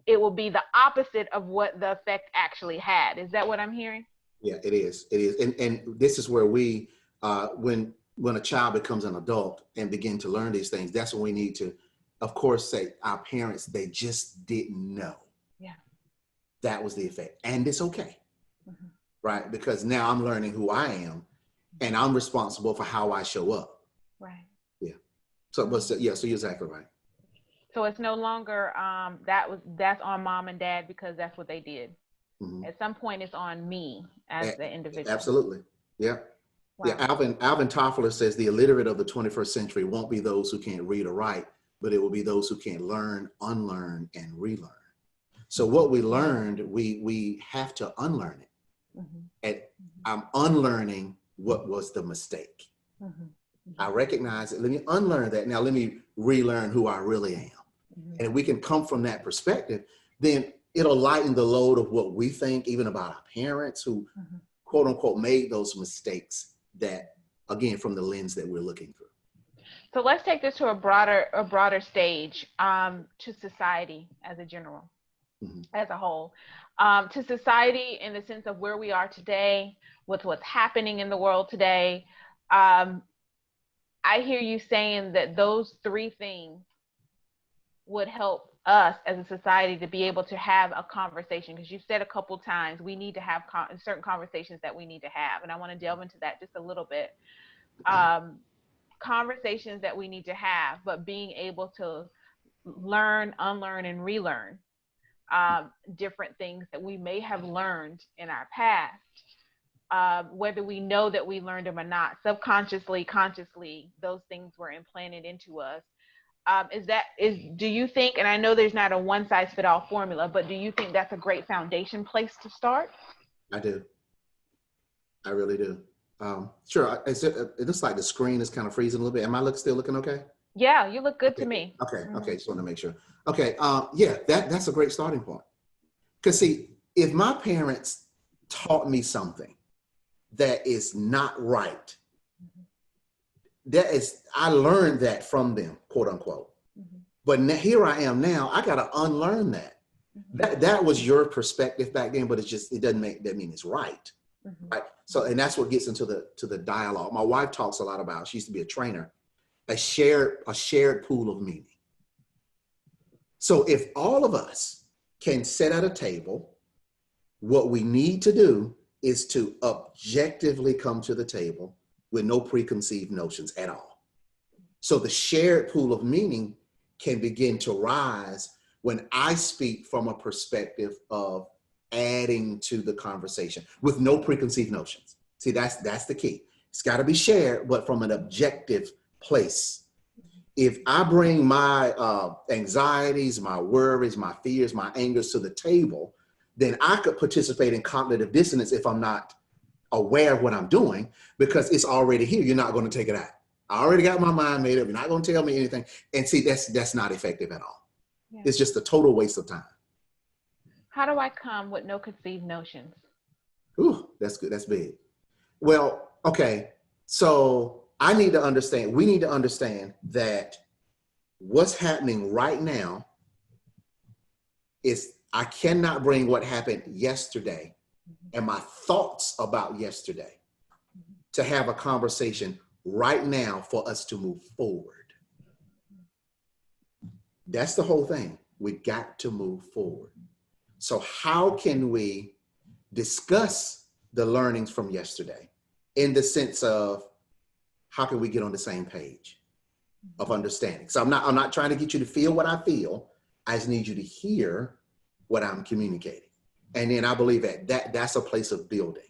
it will be the opposite of what the effect actually had. Is that what I'm hearing? Yeah, it is. It is. And this is where we, when a child becomes an adult and begin to learn these things, that's when we need to, of course, say our parents, they just didn't know. Yeah. That was the effect. And it's okay, right? Because now I'm learning who I am and I'm responsible for how I show up. Right. Yeah. So you're exactly right. So it's no longer that's on mom and dad because that's what they did. At some point, it's on me as the individual. Absolutely. Yeah. Wow. Yeah. Alvin Toffler says the illiterate of the 21st century won't be those who can't read or write, but it will be those who can't learn, unlearn, and relearn. So what we learned, we have to unlearn it. And I'm unlearning what was the mistake. I recognize it. Let me unlearn that. Now let me relearn who I really am. And if we can come from that perspective, then it'll lighten the load of what we think, even about our parents who, quote unquote, made those mistakes, that, again, from the lens that we're looking through. So let's take this to a broader stage, to society as a general, as a whole, to society in the sense of where we are today, with what's happening in the world today. I hear you saying that those 3 things would help us as a society to be able to have a conversation, because you've said a couple times we need to have certain conversations that we need to have, and I want to delve into that just a little bit. Conversations that we need to have, but being able to learn, unlearn, and relearn different things that we may have learned in our past, whether we know that we learned them or not, subconsciously, consciously, those things were implanted into us. Do you think, and I know there's not a one size fit all formula, but do you think that's a great foundation place to start? I do. I really do. Sure. It looks like the screen is kind of freezing a little bit. Am I still looking okay? Yeah, you look good Okay. to me. Okay. Mhm. Okay. Just want to make sure. Okay. Yeah, that's a great starting point. Because see, if my parents taught me something that is not right, I learned that from them, quote unquote. Mhm. But here I am now. I got to unlearn that. Mhm. That was your perspective back then, but it doesn't mean it's right. Mhm. Right. So, and that's what gets into the dialogue. My wife talks a lot about, she used to be a trainer, a shared pool of meaning. So if all of us can sit at a table, what we need to do is to objectively come to the table with no preconceived notions at all. So the shared pool of meaning can begin to rise when I speak from a perspective of adding to the conversation with no preconceived notions. See, that's the key. It's got to be shared, but from an objective place. If I bring my anxieties, my worries, my fears, my angers to the table, then I could participate in cognitive dissonance if I'm not aware of what I'm doing, because it's already here. You're not going to take it out. I already got my mind made up. You're not going to tell me anything. And see, that's not effective at all. Yeah. It's just a total waste of time. How do I come with no conceived notions? Ooh, that's good. That's big. Well, okay. So we need to understand that what's happening right now is I cannot bring what happened yesterday and my thoughts about yesterday to have a conversation right now for us to move forward. That's the whole thing. We got to move forward. So how can we discuss the learnings from yesterday in the sense of how can we get on the same page of understanding? So I'm not trying to get you to feel what I feel. I just need you to hear what I'm communicating. And then I believe that's a place of building.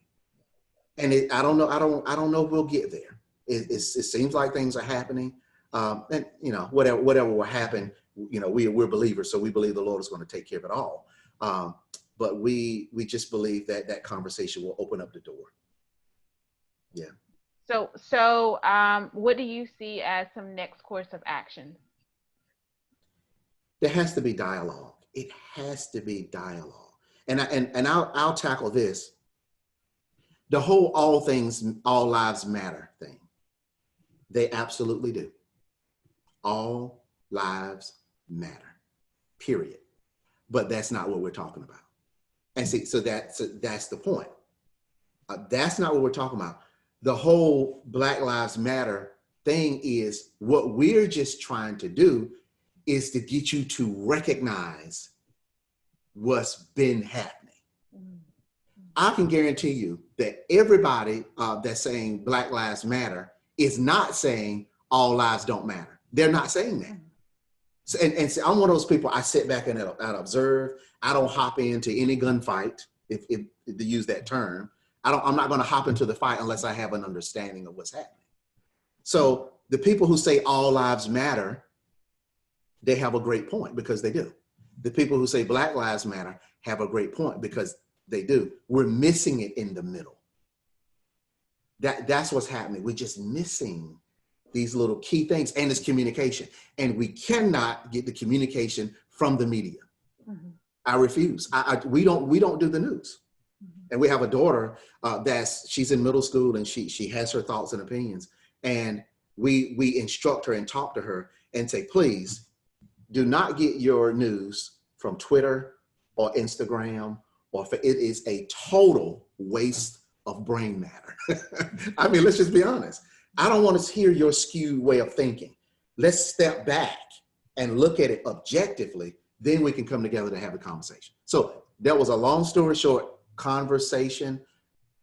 And I don't know if we'll get there. It seems like things are happening. And whatever will happen, we're believers, so we believe the Lord is going to take care of it all. But we just believe that conversation will open up the door. Yeah. So what do you see as some next course of action? There has to be dialogue. It has to be dialogue. And I'll tackle this. The whole all lives matter thing. They absolutely do. All lives matter, period. But that's not what we're talking about. And see, so that's the point. That's not what we're talking about. The whole Black Lives Matter thing is what we're just trying to do is to get you to recognize what's been happening. I can guarantee you that everybody that's saying Black Lives Matter is not saying all lives don't matter. They're not saying that. So, and so I'm one of those people, I sit back and observe. I don't hop into any gunfight, if to use that term. I'm not going to hop into the fight unless I have an understanding of what's happening. So the people who say all lives matter, they have a great point, because they do. The people who say Black Lives Matter have a great point, because they do. We're missing it in the middle. That's what's happening. We're just missing these little key things, and it's communication. And we cannot get the communication from the media. Mm-hmm. I refuse. We don't do the news. Mm-hmm. And we have a daughter she's in middle school, and she has her thoughts and opinions. And we instruct her and talk to her and say, please do not get your news from Twitter or Instagram, it is a total waste of brain matter. I mean, let's just be honest. I don't want to hear your skewed way of thinking. Let's step back and look at it objectively. Then we can come together to have a conversation. So that was a long story short conversation.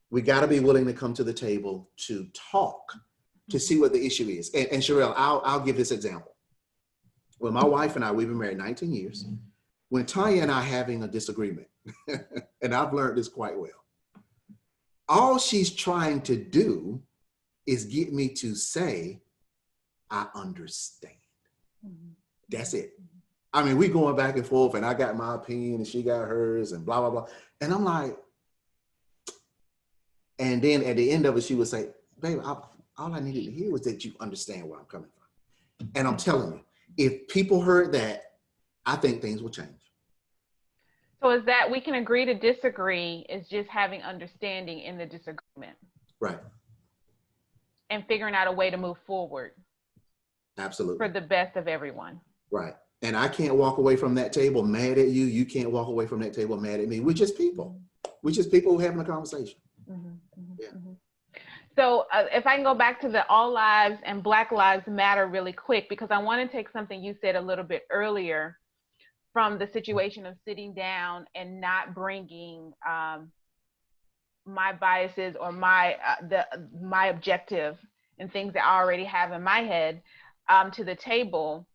We got to be willing to come to the table to talk, to see what the issue is. And Sherelle, I'll give this example. When my wife and I, we've been married 19 years. When Tanya and I having a disagreement, and I've learned this quite well, All she's trying to do is get me to say, I understand. Mhm. That's it. I mean, we going back and forth, and I got my opinion and she got hers and blah, blah, blah. And I'm like, and then at the end of it, she would say, baby, all I needed to hear was that you understand where I'm coming from. And I'm telling you, if people heard that, I think things will change. So is that we can agree to disagree is just having understanding in the disagreement Right. and figuring out a way to move forward Absolutely. for the best of everyone. Right. And I can't walk away from that table mad at you. You can't walk away from that table mad at me. We're just people. We're just people having a conversation. Yeah. So if I can go back to the all lives and Black Lives Matter really quick, because I want to take something you said a little bit earlier from the situation of sitting down and not bringing my biases or my objective and things that I already have in my head to the table.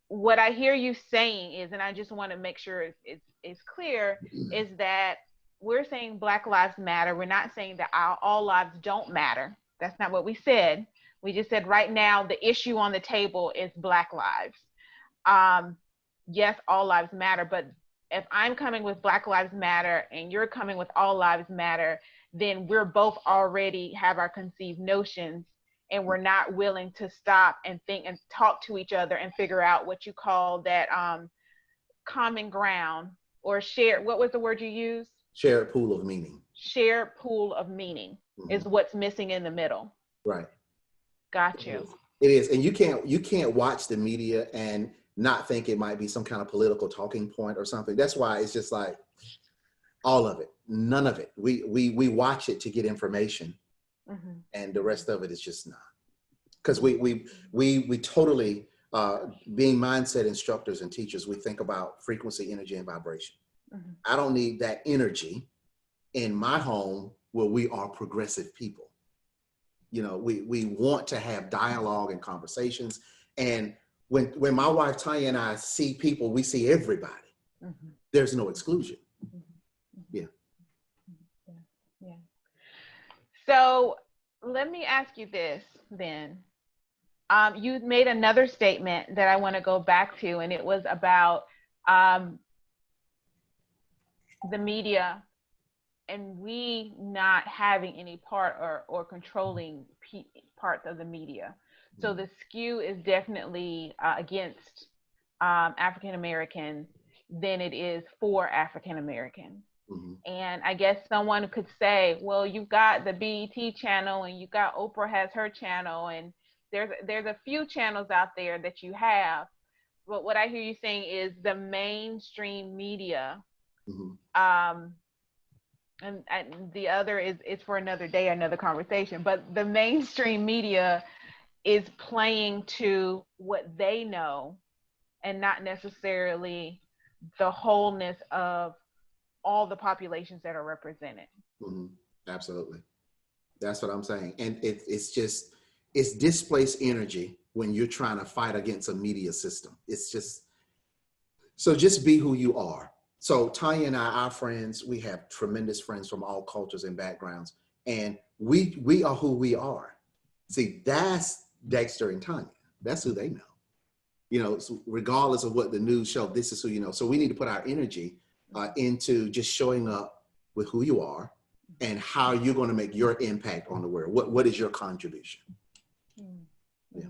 What I hear you saying is, and I just want to make sure it's clear, is that we're saying Black Lives Matter. We're not saying that all lives don't matter. That's not what we said. We just said right now the issue on the table is Black lives. Yes, all lives matter, but if I'm coming with Black Lives Matter and you're coming with all lives matter, then we're both already have our conceived notions and we're not willing to stop and think and talk to each other and figure out what you call that common ground or share. What was the word you used? Shared pool of meaning. Shared pool of meaning is what's missing in the middle. Right. Got you. It is. And you can't watch the media and not think it might be some kind of political talking point or something. That's why it's just like all of it, none of it. We watch it to get information, and the rest of it is just not. Because we totally being mindset instructors and teachers, we think about frequency, energy, and vibration. I don't need that energy in my home where we are progressive people. You know, we want to have dialogue and conversations. And when my wife Tanya and I see people, we see everybody. There's no exclusion. Yeah. Yeah. So let me ask you this then. You made another statement that I want to go back to, and it was about the media and we not having any part or controlling parts of the media. So the skew is definitely against African Americans than it is for African Americans. And I guess someone could say, well, you've got the BET channel and you got Oprah has her channel, and there's a few channels out there that you have. But what I hear you saying is the mainstream media, and the other is for another day, another conversation. But the mainstream media is playing to what they know and not necessarily the wholeness of all the populations that are represented. Absolutely. That's what I'm saying. And it's displaced energy when you're trying to fight against a media system. So just be who you are. So Tanya and I, our friends, we have tremendous friends from all cultures and backgrounds, and we are who we are. See, that's Dexter and Tanya. That's who they know. You know, so regardless of what the news show, this is who you know. So we need to put our energy into just showing up with who you are and how you're going to make your impact on the world. What is your contribution? Yeah.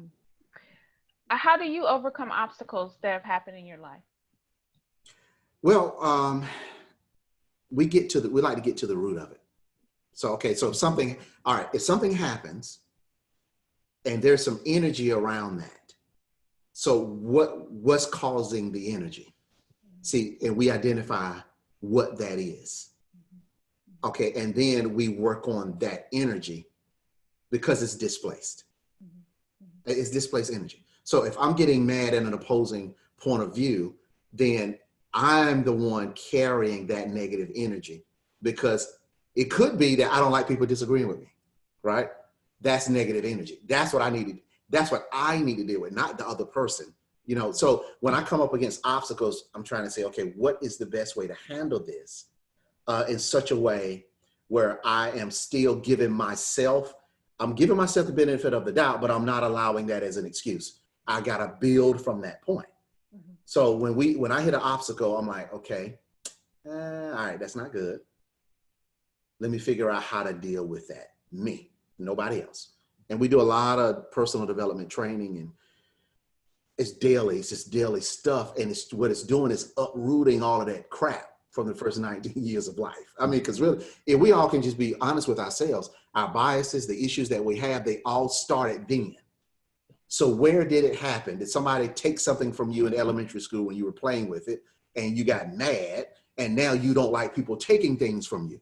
How do you overcome obstacles that have happened in your life? Well, we like to get to the root of it. So, okay, so if something happens and there's some energy around that. So what's causing the energy? See, and we identify what that is. Okay, and then we work on that energy because it's displaced. It's displaced energy. So if I'm getting mad at an opposing point of view, then I'm the one carrying that negative energy, because it could be that I don't like people disagreeing with me, right? That's negative energy. That's what I need to deal with, not the other person. You know, so when I come up against obstacles, I'm trying to say, okay, what is the best way to handle this in such a way where I am still I'm giving myself the benefit of the doubt, but I'm not allowing that as an excuse. I got to build from that point. Mhm. So when I hit an obstacle, I'm like, okay, all right, that's not good. Let me figure out how to deal with that. Me, nobody else. And we do a lot of personal development training, and it's just daily stuff. And what it's doing is uprooting all of that crap from the first 19 years of life. I mean, because really, if we all can just be honest with ourselves, our biases, the issues that we have, they all started then. So where did it happen? Did somebody take something from you in elementary school when you were playing with it and you got mad, and now you don't like people taking things from you,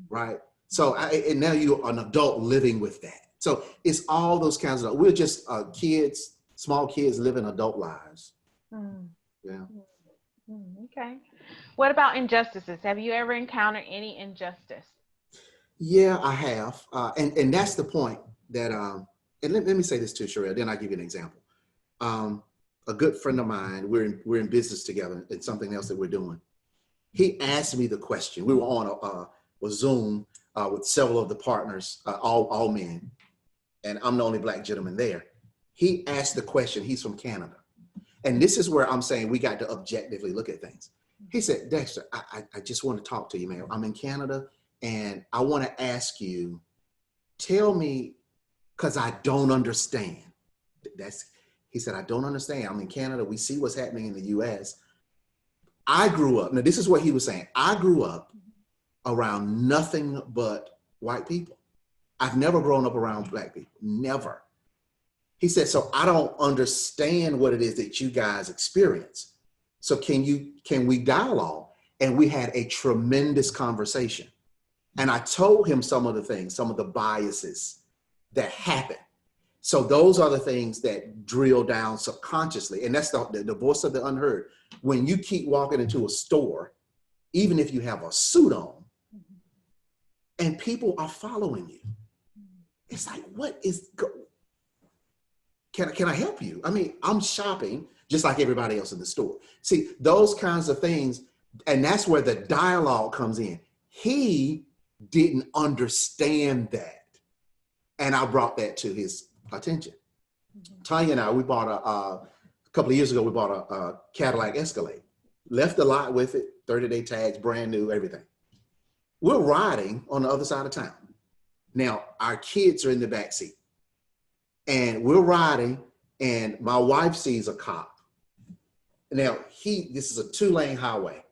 right? So and now you're an adult living with that. So it's all those kinds of, we're just kids, small kids living adult lives. Mm. Yeah. Okay. What about injustices? Have you ever encountered any injustice? Yeah, I have. And that's the point that, and let me say this too, Sherelle, then I'll give you an example. A good friend of mine, we're in business together. It's something else that we're doing. He asked me the question. We were on a Zoom with several of the partners, all men, and I'm the only Black gentleman there. He asked the question. He's from Canada. And this is where I'm saying we got to objectively look at things. He said, Dexter, I just want to talk to you, man. I'm in Canada, and I want to ask you, tell me, because I don't understand. He said, I don't understand. I'm in Canada. We see what's happening in the US. I grew up, now this is what he was saying. I grew up around nothing but white people. I've never grown up around Black people, never. He said, so I don't understand what it is that you guys experience. So can we dialogue? And we had a tremendous conversation. And I told him some of the things, some of the biases that happen. So those are the things that drill down subconsciously. And that's the voice of the unheard. When you keep walking into a store, even if you have a suit on, and people are following you, it's like, can I help you? I mean, I'm shopping just like everybody else in the store. See, those kinds of things, and that's where the dialogue comes in. He didn't understand that. And I brought that to his attention. Tanya and I, we bought a couple of years ago, we bought a Cadillac Escalade. Left the lot with it, 30-day tags, brand new, everything. We're riding on the other side of town. Now, our kids are in the back seat. And we're riding, and my wife sees a cop. Now, this is a 2-lane highway.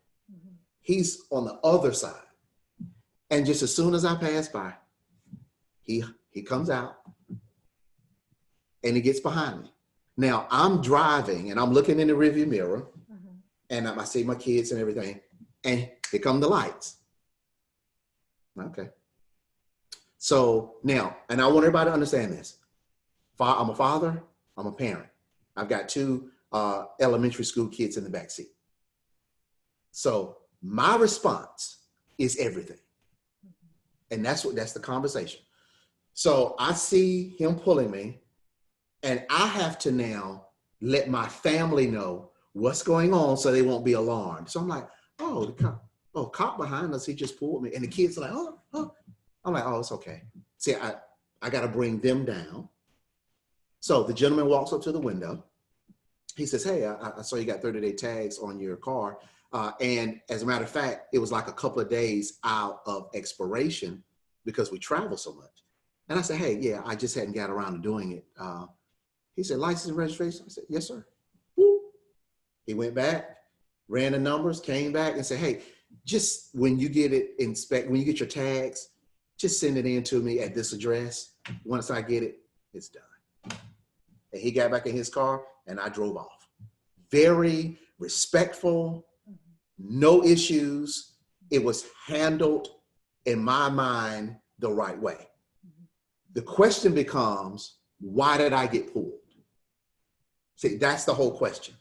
He's on the other side. And just as soon as I pass by, he comes out and he gets behind me. Now, I'm driving and I'm looking in the rearview mirror, and I see my kids and everything, and here come the lights. Okay. So now, and I want everybody to understand this. I'm a father, I'm a parent. I've got 2 elementary school kids in the backseat. So my response is everything. And that's the conversation. So I see him pulling me, and I have to now let my family know what's going on so they won't be alarmed. So I'm like, oh, cop behind us, he just pulled me. And the kids are like, oh. I'm like, oh, it's okay. See, I got to bring them down. So the gentleman walks up to the window. He says, hey, I saw you got 30-day tags on your car. And as a matter of fact, it was like a couple of days out of expiration because we travel so much. And I said, hey, yeah, I just hadn't got around to doing it. He said, license and registration? I said, yes, sir. Woo. He went back, ran the numbers, came back and said, hey, just when you get when you get your tags, just send it in to me at this address. Once I get it, it's done. And he got back in his car and I drove off. Very respectful, no issues. It was handled, in my mind, the right way. The question becomes, why did I get pulled? See, that's the whole question.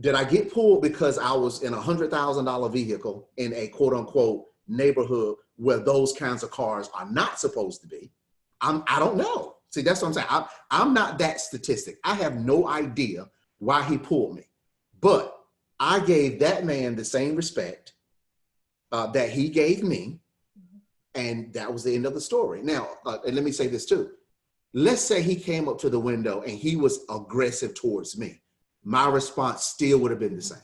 Did I get pulled because I was in a $100,000 vehicle in a quote unquote neighborhood where those kinds of cars are not supposed to be? I don't know. See, that's what I'm saying. I'm not that statistic. I have no idea why he pulled me. But I gave that man the same respect that he gave me. And that was the end of the story. Now, and let me say this too. Let's say he came up to the window and he was aggressive towards me. My response still would have been the same.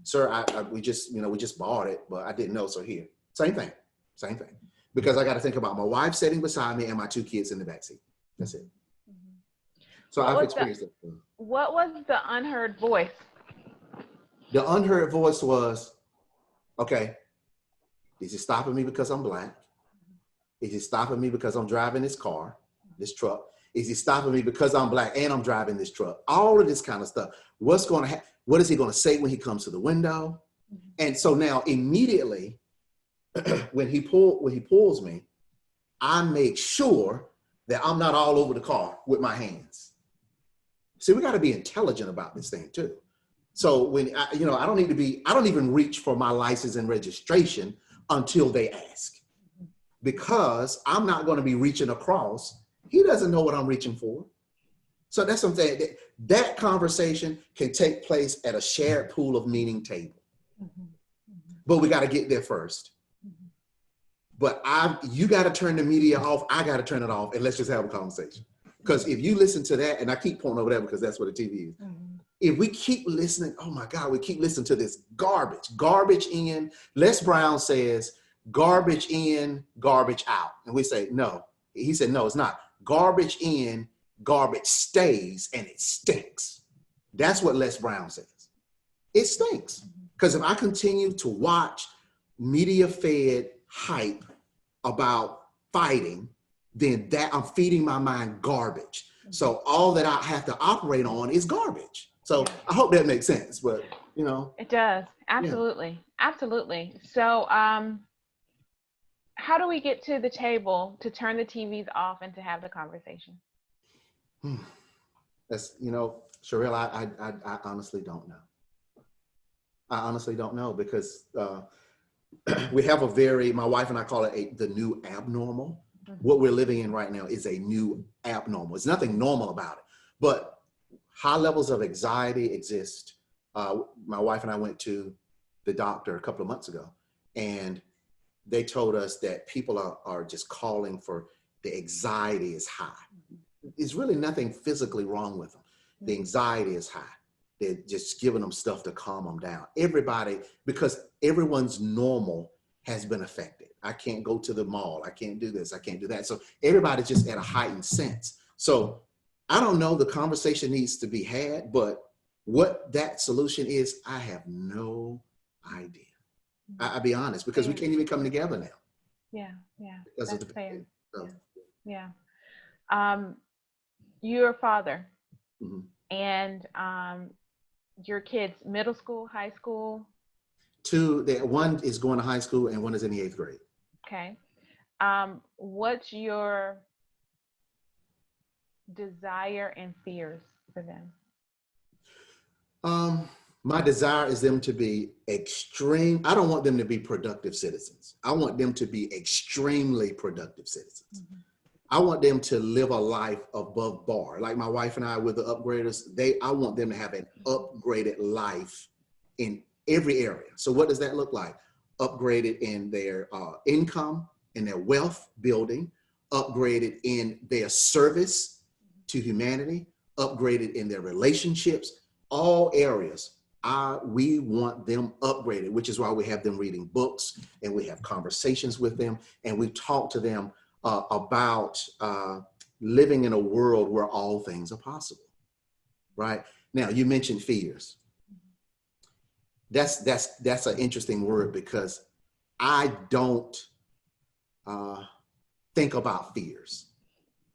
Sir, we just bought it, but I didn't know, so here. Same thing. Because I got to think about my wife sitting beside me and my 2 kids in the backseat. That's it. So I've experienced it. What was the unheard voice? The unheard voice was, okay, is he stopping me because I'm Black? Is he stopping me because I'm driving this car, this truck? Is he stopping me because I'm Black and I'm driving this truck? All of this kind of stuff. What's going to happen? What is he going to say when he comes to the window? And so now immediately when he pulls me, I make sure that I'm not all over the car with my hands. See, we got to be intelligent about this thing too. So when I don't even reach for my license and registration until they ask, because I'm not going to be reaching across. He doesn't know what I'm reaching for. So that's something that conversation can take place at a shared pool of meaning table. But we got to get there first. But you got to turn the media off. I got to turn it off, and let's just have a conversation. Because if you listen to that, and I keep pointing over there because that's what the TV is. If we keep listening, oh my God, we keep listening to this garbage in. Les Brown says, garbage in, garbage out. And we say, no. He said, no, it's not. Garbage in, garbage stays, and it stinks. That's what Les Brown says. It stinks. Because if I continue to watch media-fed hype about fighting, then that I'm feeding my mind garbage. So all that I have to operate on is garbage. So I hope that makes sense, but It does. Absolutely. Yeah. Absolutely. So how do we get to the table to turn the TVs off and to have the conversation? That's, Sherelle, I honestly don't know. I honestly don't know because we have my wife and I call it the new abnormal. What we're living in right now is a new abnormal. There's nothing normal about it, but high levels of anxiety exist. My wife and I went to the doctor a couple of months ago, and they told us that people are just calling for the anxiety is high. There's really nothing physically wrong with them. The anxiety is high. They're just giving them stuff to calm them down. Everybody, because everyone's normal has been affected. I can't go to the mall. I can't do this. I can't do that. So everybody's just at a heightened sense. So I don't know, the conversation needs to be had, but what that solution is, I have no idea. I'll be honest, because we can't even come together now. Yeah. Because that's of the fair. so. Yeah. You're a father, and your kids, middle school, high school? One is going to high school and one is in the 8th grade. Okay. What's your desire and fears for them? My desire is them to be extreme. I don't want them to be productive citizens. I want them to be extremely productive citizens. I want them to live a life above bar. Like my wife and I with the upgraders, I want them to have an upgraded life in every area. So what does that look like? Upgraded in their income, in their wealth building, upgraded in their service to humanity, upgraded in their relationships, all areas. We want them upgraded, which is why we have them reading books and we have conversations with them and we talk to them about living in a world where all things are possible, right? Now, you mentioned fears. That's an interesting word because I don't think about fears.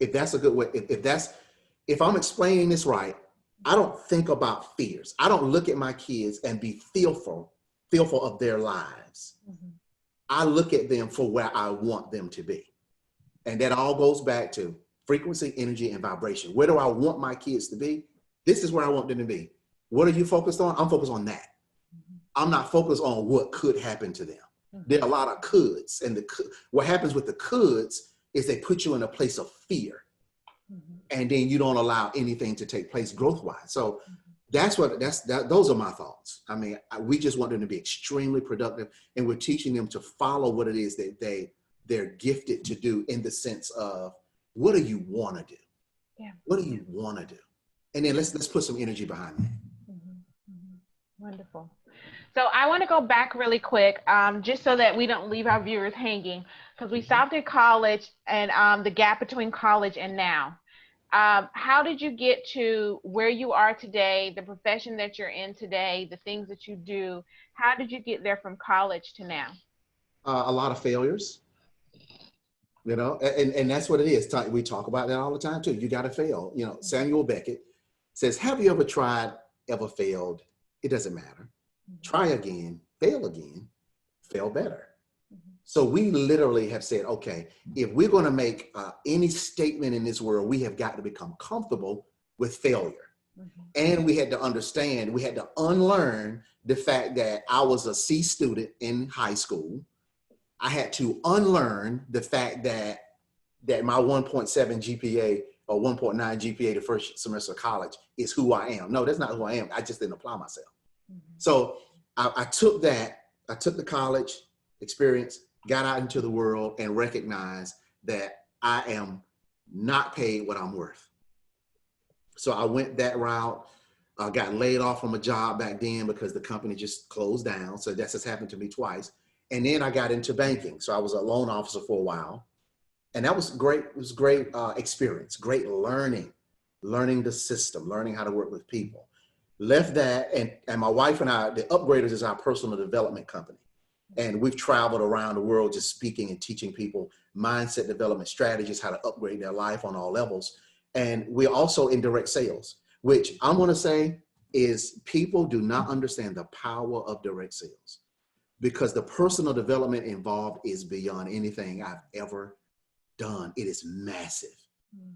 If that's a good way, if I'm explaining this right, I don't think about fears. I don't look at my kids and be fearful of their lives. I look at them for where I want them to be. And that all goes back to frequency, energy, and vibration. Where do I want my kids to be? This is where I want them to be. What are you focused on? I'm focused on that. I'm not focused on what could happen to them. There are a lot of coulds. And what happens with the coulds is they put you in a place of fear. And then you don't allow anything to take place growth-wise. So those are my thoughts. I mean, we just want them to be extremely productive, and we're teaching them to follow what it is that they're gifted to do, in the sense of, what do you want to do? Yeah. What do you want to do? And then let's put some energy behind that. Wonderful. So I want to go back really quick, just so that we don't leave our viewers hanging, because we stopped at college and the gap between college and now. How did you get to where you are today, the profession that you're in today, the things that you do? How did you get there from college to now? A lot of failures, and that's what it is. We talk about that all the time too. You got to fail. Samuel Beckett says, have you ever tried, ever failed? It doesn't matter. Try again, fail better. So we literally have said, okay, if we're going to make any statement in this world, we have got to become comfortable with failure. And we had to understand, we had to unlearn the fact that I was a C student in high school. I had to unlearn the fact that my 1.7 GPA or 1.9 GPA the first semester of college is who I am. No, that's not who I am. I just didn't apply myself. So I took the college experience, got out into the world, and recognized that I am not paid what I'm worth. So I went that route. I got laid off from a job back then because the company just closed down. So that's just happened to me twice. And then I got into banking. So I was a loan officer for a while. And that was great. It was great experience, great learning the system, learning how to work with people. Left that, and my wife and I, the Upgraders is our personal development company. And we've traveled around the world just speaking and teaching people mindset development strategies, how to upgrade their life on all levels. And we're also in direct sales, which I'm going to say is, people do not understand the power of direct sales, because the personal development involved is beyond anything I've ever done. It is massive.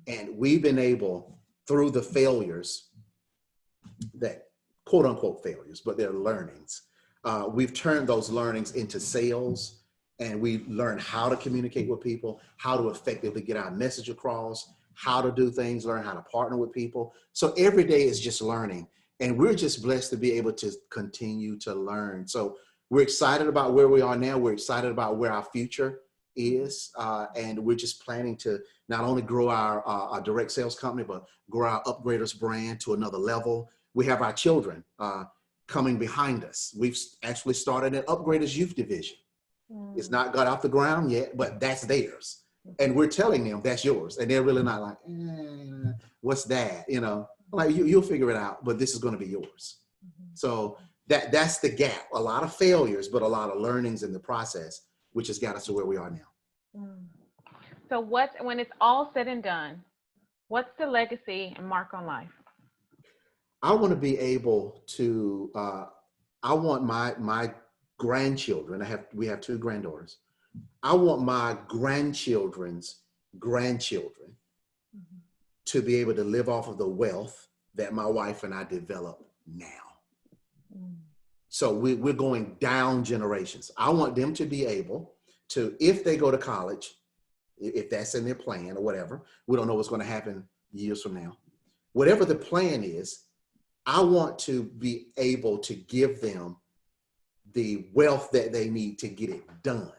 And we've been able, through the failures, that quote unquote failures, but they're learnings. We've turned those learnings into sales, and we learned how to communicate with people, how to effectively get our message across, how to do things, learn how to partner with people. So every day is just learning, and we're just blessed to be able to continue to learn. So we're excited about where we are now. We're excited about where our future is, and we're just planning to not only grow our direct sales company, but grow our Upgraders brand to another level. We have our children coming behind us. We've actually started an Upgraders youth division. It's not got off the ground yet, but that's theirs. And we're telling them that's yours. And they're really not like, what's that? Like you'll figure it out, but this is going to be yours. So that's the gap. A lot of failures, but a lot of learnings in the process, which has got us to where we are now. So when it's all said and done, what's the legacy and mark on life? I want to be able to, I want my grandchildren, we have two granddaughters. I want my grandchildren's grandchildren to be able to live off of the wealth that my wife and I develop now. So we're going down generations. I want them to be able to, if they go to college, if that's in their plan or whatever, we don't know what's going to happen years from now. Whatever the plan is, I want to be able to give them the wealth that they need to get it done,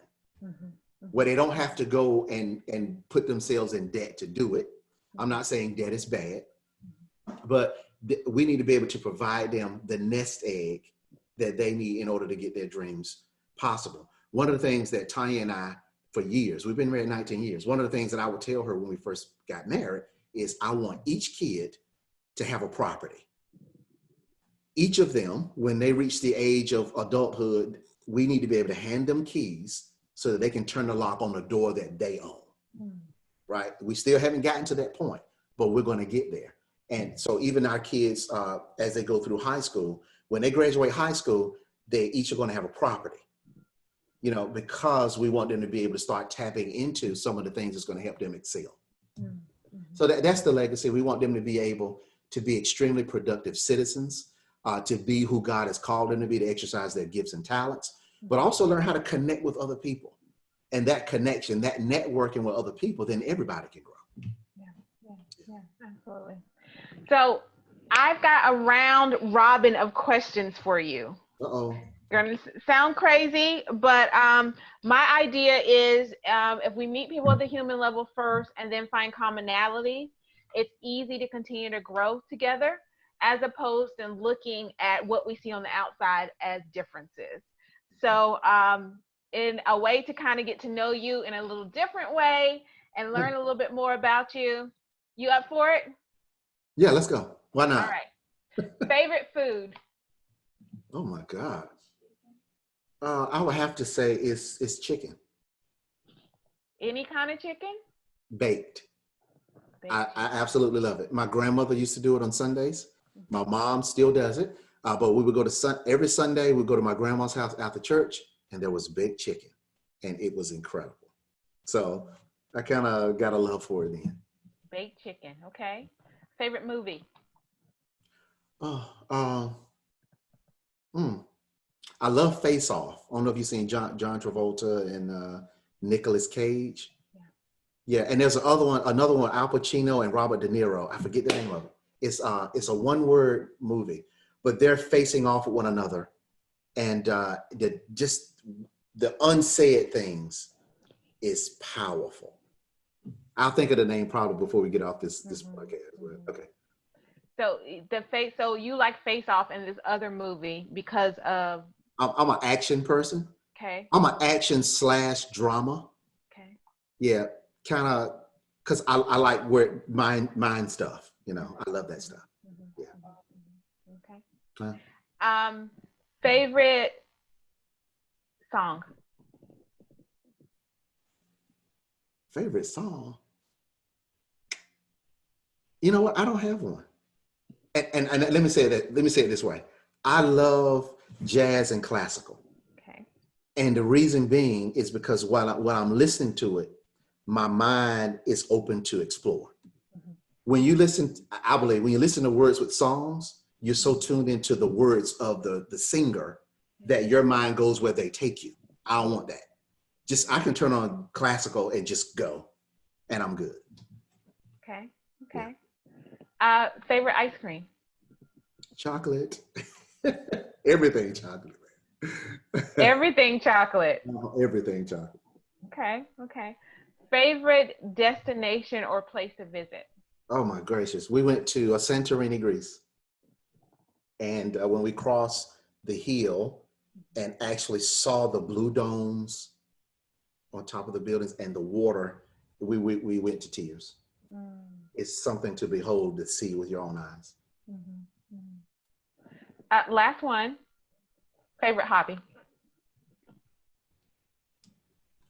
where they don't have to go and put themselves in debt to do it. I'm not saying debt is bad, but we need to be able to provide them the nest egg that they need in order to get their dreams possible. One of the things that Tanya and I, for years, we've been married 19 years. One of the things that I would tell her when we first got married is, I want each kid to have a property. Each of them, when they reach the age of adulthood, we need to be able to hand them keys so that they can turn the lock on the door that they own, right? We still haven't gotten to that point, but we're going to get there. And so even our kids, as they go through high school, when they graduate high school, they each are going to have a property, because we want them to be able to start tapping into some of the things that's going to help them excel. So that's the legacy. We want them to be able to be extremely productive citizens, to be who God has called them to be, to exercise their gifts and talents, but also learn how to connect with other people. And that connection, that networking with other people, then everybody can grow. Yeah, absolutely. So I've got a round robin of questions for you. Uh-oh. Gonna sound crazy, but my idea is if we meet people at the human level first and then find commonality, it's easy to continue to grow together as opposed to looking at what we see on the outside as differences. So, in a way to kind of get to know you in a little different way and learn a little bit more about you, you up for it? Yeah, let's go. Why All not? right. Favorite food? Oh my God. I would have to say it's chicken, Any kind of chicken? baked. Baked I chicken. absolutely love it. My grandmother used to do it on Sundays. My mom still does it. But we would go to every Sunday, we'd go to my grandma's house after church, and there was baked chicken, and it was incredible. So I kind of got a love for it then. Baked chicken. Okay. Favorite movie? Oh, mm, I love Face Off. I don't know if you've seen John Travolta and Nicolas Cage. Yeah. Yeah, and there's another one, Al Pacino and Robert De Niro. I forget the name of it. It's a one-word movie, but they're facing off with one another, and the unsaid things is powerful. I'll think of the name probably before we get off this podcast. Okay. So so you like Face Off in this other movie because of I'm an action person. okay. I'm an action slash drama. Okay. Yeah, kind of, because I like where mind stuff. You know, I love that stuff. Yeah. Okay. Uh, Favorite song? favorite song? You know what? I don't have one. And let me say that. Let me say it this way. I love jazz and classical. Okay. And the reason being is because while I'm listening to it, my mind is open to explore. When you listen, I believe when you listen to words with songs, you're so tuned into the words of the singer that your mind goes where they take you. I don't want that. Just I can turn on classical and just go, and I'm good. Okay. Yeah. Okay. Favorite ice cream? Chocolate, everything chocolate, man. Everything chocolate. Everything chocolate. Okay. Okay. Favorite destination or place to visit? Oh my gracious, we went to Santorini, Greece, and when we crossed the hill and actually saw the blue domes on top of the buildings and the water, we went to tears. Mm. It's something to behold, to see with your own eyes. Mm-hmm. Last one. Favorite hobby?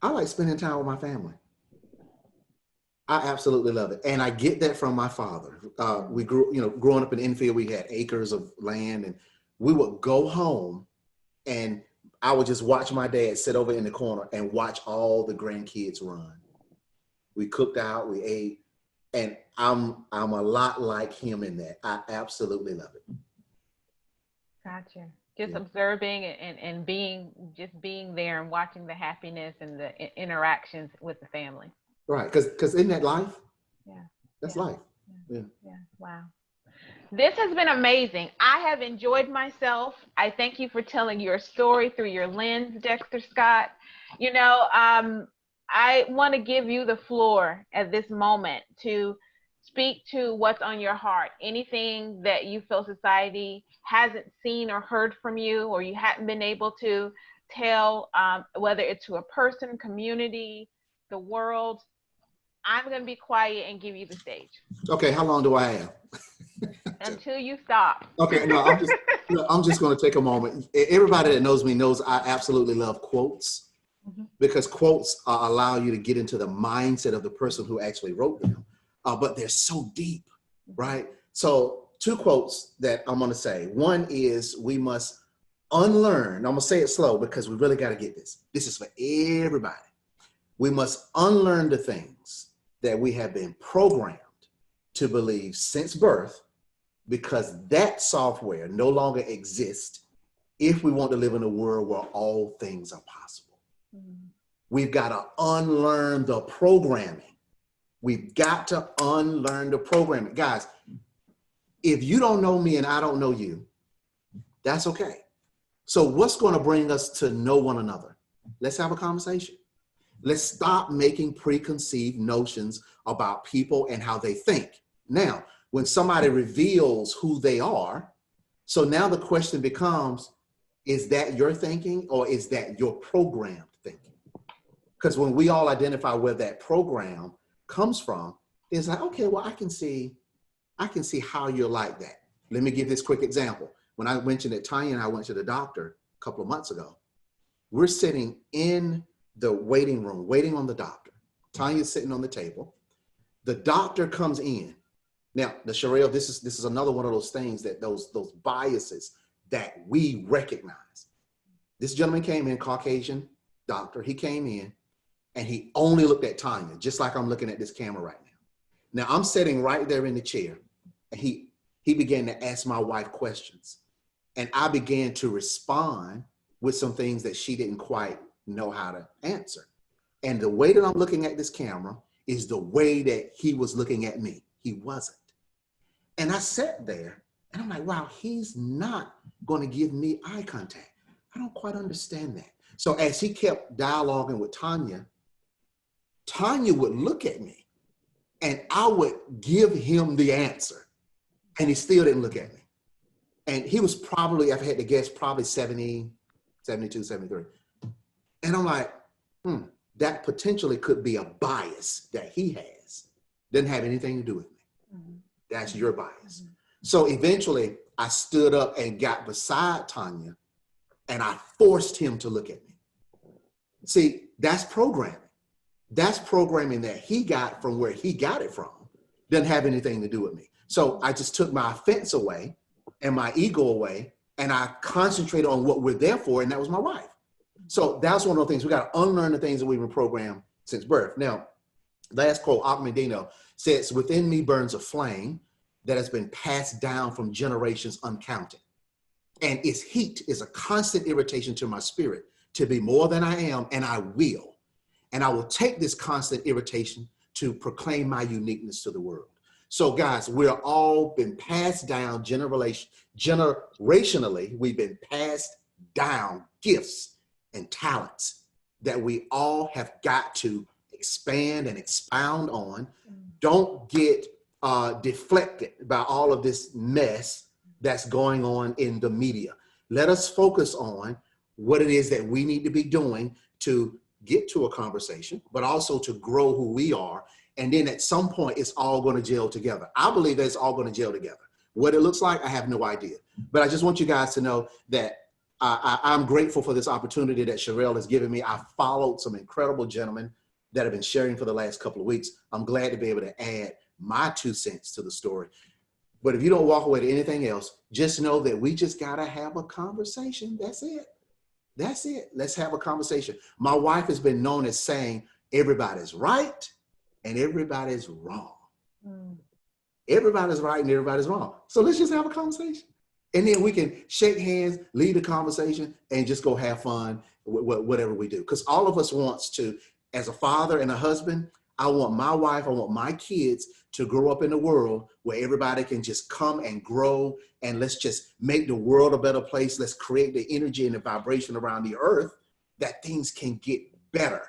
I like spending time with my family. I absolutely love it. And I get that from my father. We growing up in Enfield, we had acres of land, and we would go home and I would just watch my dad sit over in the corner and watch all the grandkids run. We cooked out, we ate, and I'm a lot like him in that. I absolutely love it. Gotcha. Just Yeah. observing and being there and watching the happiness and the interactions with the family. Right, because isn't that life? Yeah. That's Yeah. life. Yeah. Yeah. Yeah. Wow. This has been amazing. I have enjoyed myself. I thank you for telling your story through your lens, Dexter Scott. I want to give you the floor at this moment to speak to what's on your heart. Anything that you feel society hasn't seen or heard from you, or you hadn't been able to tell, whether it's to a person, community, the world. I'm going to be quiet and give you the stage Okay, how long do I have? until you stop. Okay, no, I'm just going to take a moment. Everybody that knows me knows I absolutely love quotes, because quotes allow you to get into the mindset of the person who actually wrote them. But they're so deep, right? So 2 quotes that I'm going to say. One is, we must unlearn. I'm going to say it slow because we really got to get this. This is for everybody. We must unlearn the things that we have been programmed to believe since birth, because that software no longer exists if we want to live in a world where all things are possible. We've got to unlearn the programming. We've got to unlearn the programming. Guys, if you don't know me and I don't know you, that's okay. So what's going to bring us to know one another? Let's have a conversation. Let's stop making preconceived notions about people and how they think. Now, when somebody reveals who they are, so now the question becomes, is that your thinking or is that your programmed thinking? Because when we all identify where that program comes from, it's like, okay, well, I can see how you're like that. Let me give this quick example. When I mentioned that Tanya and I went to the doctor a couple of months ago, we're sitting in the waiting room, waiting on the doctor. Tanya's sitting on the table. The doctor comes in. Now, the Sherelle, this is another one of those things that those biases that we recognize. This gentleman came in, Caucasian doctor. He came in and he only looked at Tanya, just like I'm looking at this camera right now. Now I'm sitting right there in the chair, and he began to ask my wife questions, and I began to respond with some things that she didn't quite know how to answer. And the way that I'm looking at this camera is the way that he was looking at me. He wasn't. And I sat there and I'm like, wow, he's not going to give me eye contact. I don't quite understand that. So as he kept dialoguing with Tanya, Tanya would look at me and I would give him the answer, and he still didn't look at me. And he was probably, if I had to guess, probably 70, 72, 73. And I'm like, that potentially could be a bias that he has. Doesn't have anything to do with me. Mm-hmm. That's your bias. Mm-hmm. So eventually I stood up and got beside Tanya and I forced him to look at me. See, that's programming. That's programming that he got from where he got it from. Doesn't have anything to do with me. So I just took my offense away and my ego away, and I concentrated on what we're there for, and that was my wife. So that's one of the things. We got to unlearn the things that we've been programmed since birth. Now, last quote, Akmedino says, within me burns a flame that has been passed down from generations uncounted. And its heat is a constant irritation to my spirit to be more than I am, and I will. And I will take this constant irritation to proclaim my uniqueness to the world. So guys, we're all been passed down generationally. We've been passed down gifts and talents that we all have got to expand and expound on. Don't get deflected by all of this mess that's going on in the media. Let us focus on what it is that we need to be doing to get to a conversation, but also to grow who we are. And then at some point, it's all going to gel together. I believe that it's all going to gel together. What it looks like, I have no idea. But I just want you guys to know that I'm grateful for this opportunity that Sherelle has given me. I followed some incredible gentlemen that have been sharing for the last couple of weeks. I'm glad to be able to add my 2 cents to the story. But if you don't walk away to anything else, just know that we just got to have a conversation. That's it. That's it. Let's have a conversation. My wife has been known as saying, everybody's right and everybody's wrong. Everybody's right and everybody's wrong. So let's just have a conversation. And then we can shake hands, lead the conversation, and just go have fun with whatever we do. Because all of us wants to, as a father and a husband, I want my wife, I want my kids to grow up in a world where everybody can just come and grow, and let's just make the world a better place. Let's create the energy and the vibration around the earth that things can get better.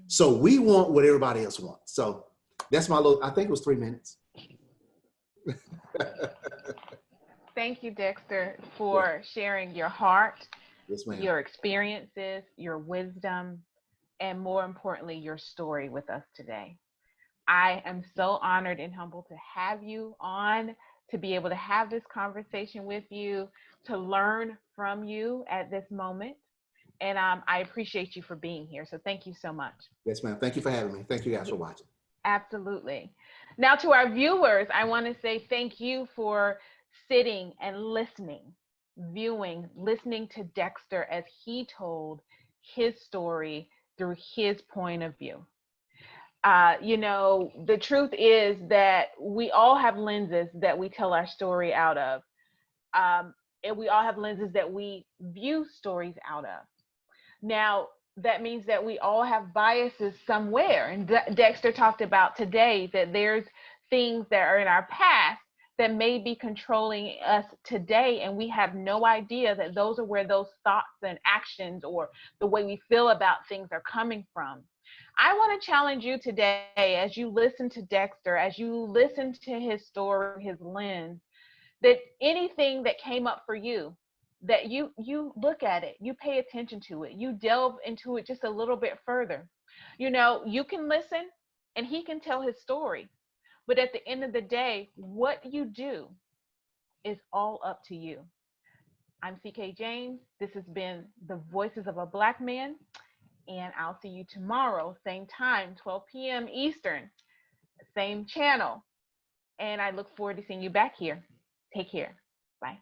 So we want what everybody else wants. So that's my little, I think it was 3 minutes. Thank you, Dexter, for sharing your heart, yes, ma'am, your experiences, your wisdom, and more importantly, your story with us today. I am so honored and humbled to have you on, to be able to have this conversation with you, to learn from you at this moment. And I appreciate you for being here. So thank you so much. Yes, ma'am. Thank you for having me. Thank you guys for watching. Absolutely. Now to our viewers, I want to say thank you for sitting and listening, viewing, listening to Dexter as he told his story through his point of view. The truth is that we all have lenses that we tell our story out of. And we all have lenses that we view stories out of. Now, that means that we all have biases somewhere. And Dexter talked about today that there's things that are in our past that may be controlling us today, and we have no idea that those are where those thoughts and actions or the way we feel about things are coming from. I want to challenge you today as you listen to Dexter, as you listen to his story, his lens, that anything that came up for you, that you look at it, you pay attention to it, you delve into it just a little bit further. You know, you can listen and he can tell his story, but at the end of the day, what you do is all up to you. I'm CK James. This has been the Voices of a Black Man, and I'll see you tomorrow, same time, 12 p.m. Eastern, same channel. And I look forward to seeing you back here. Take care. Bye.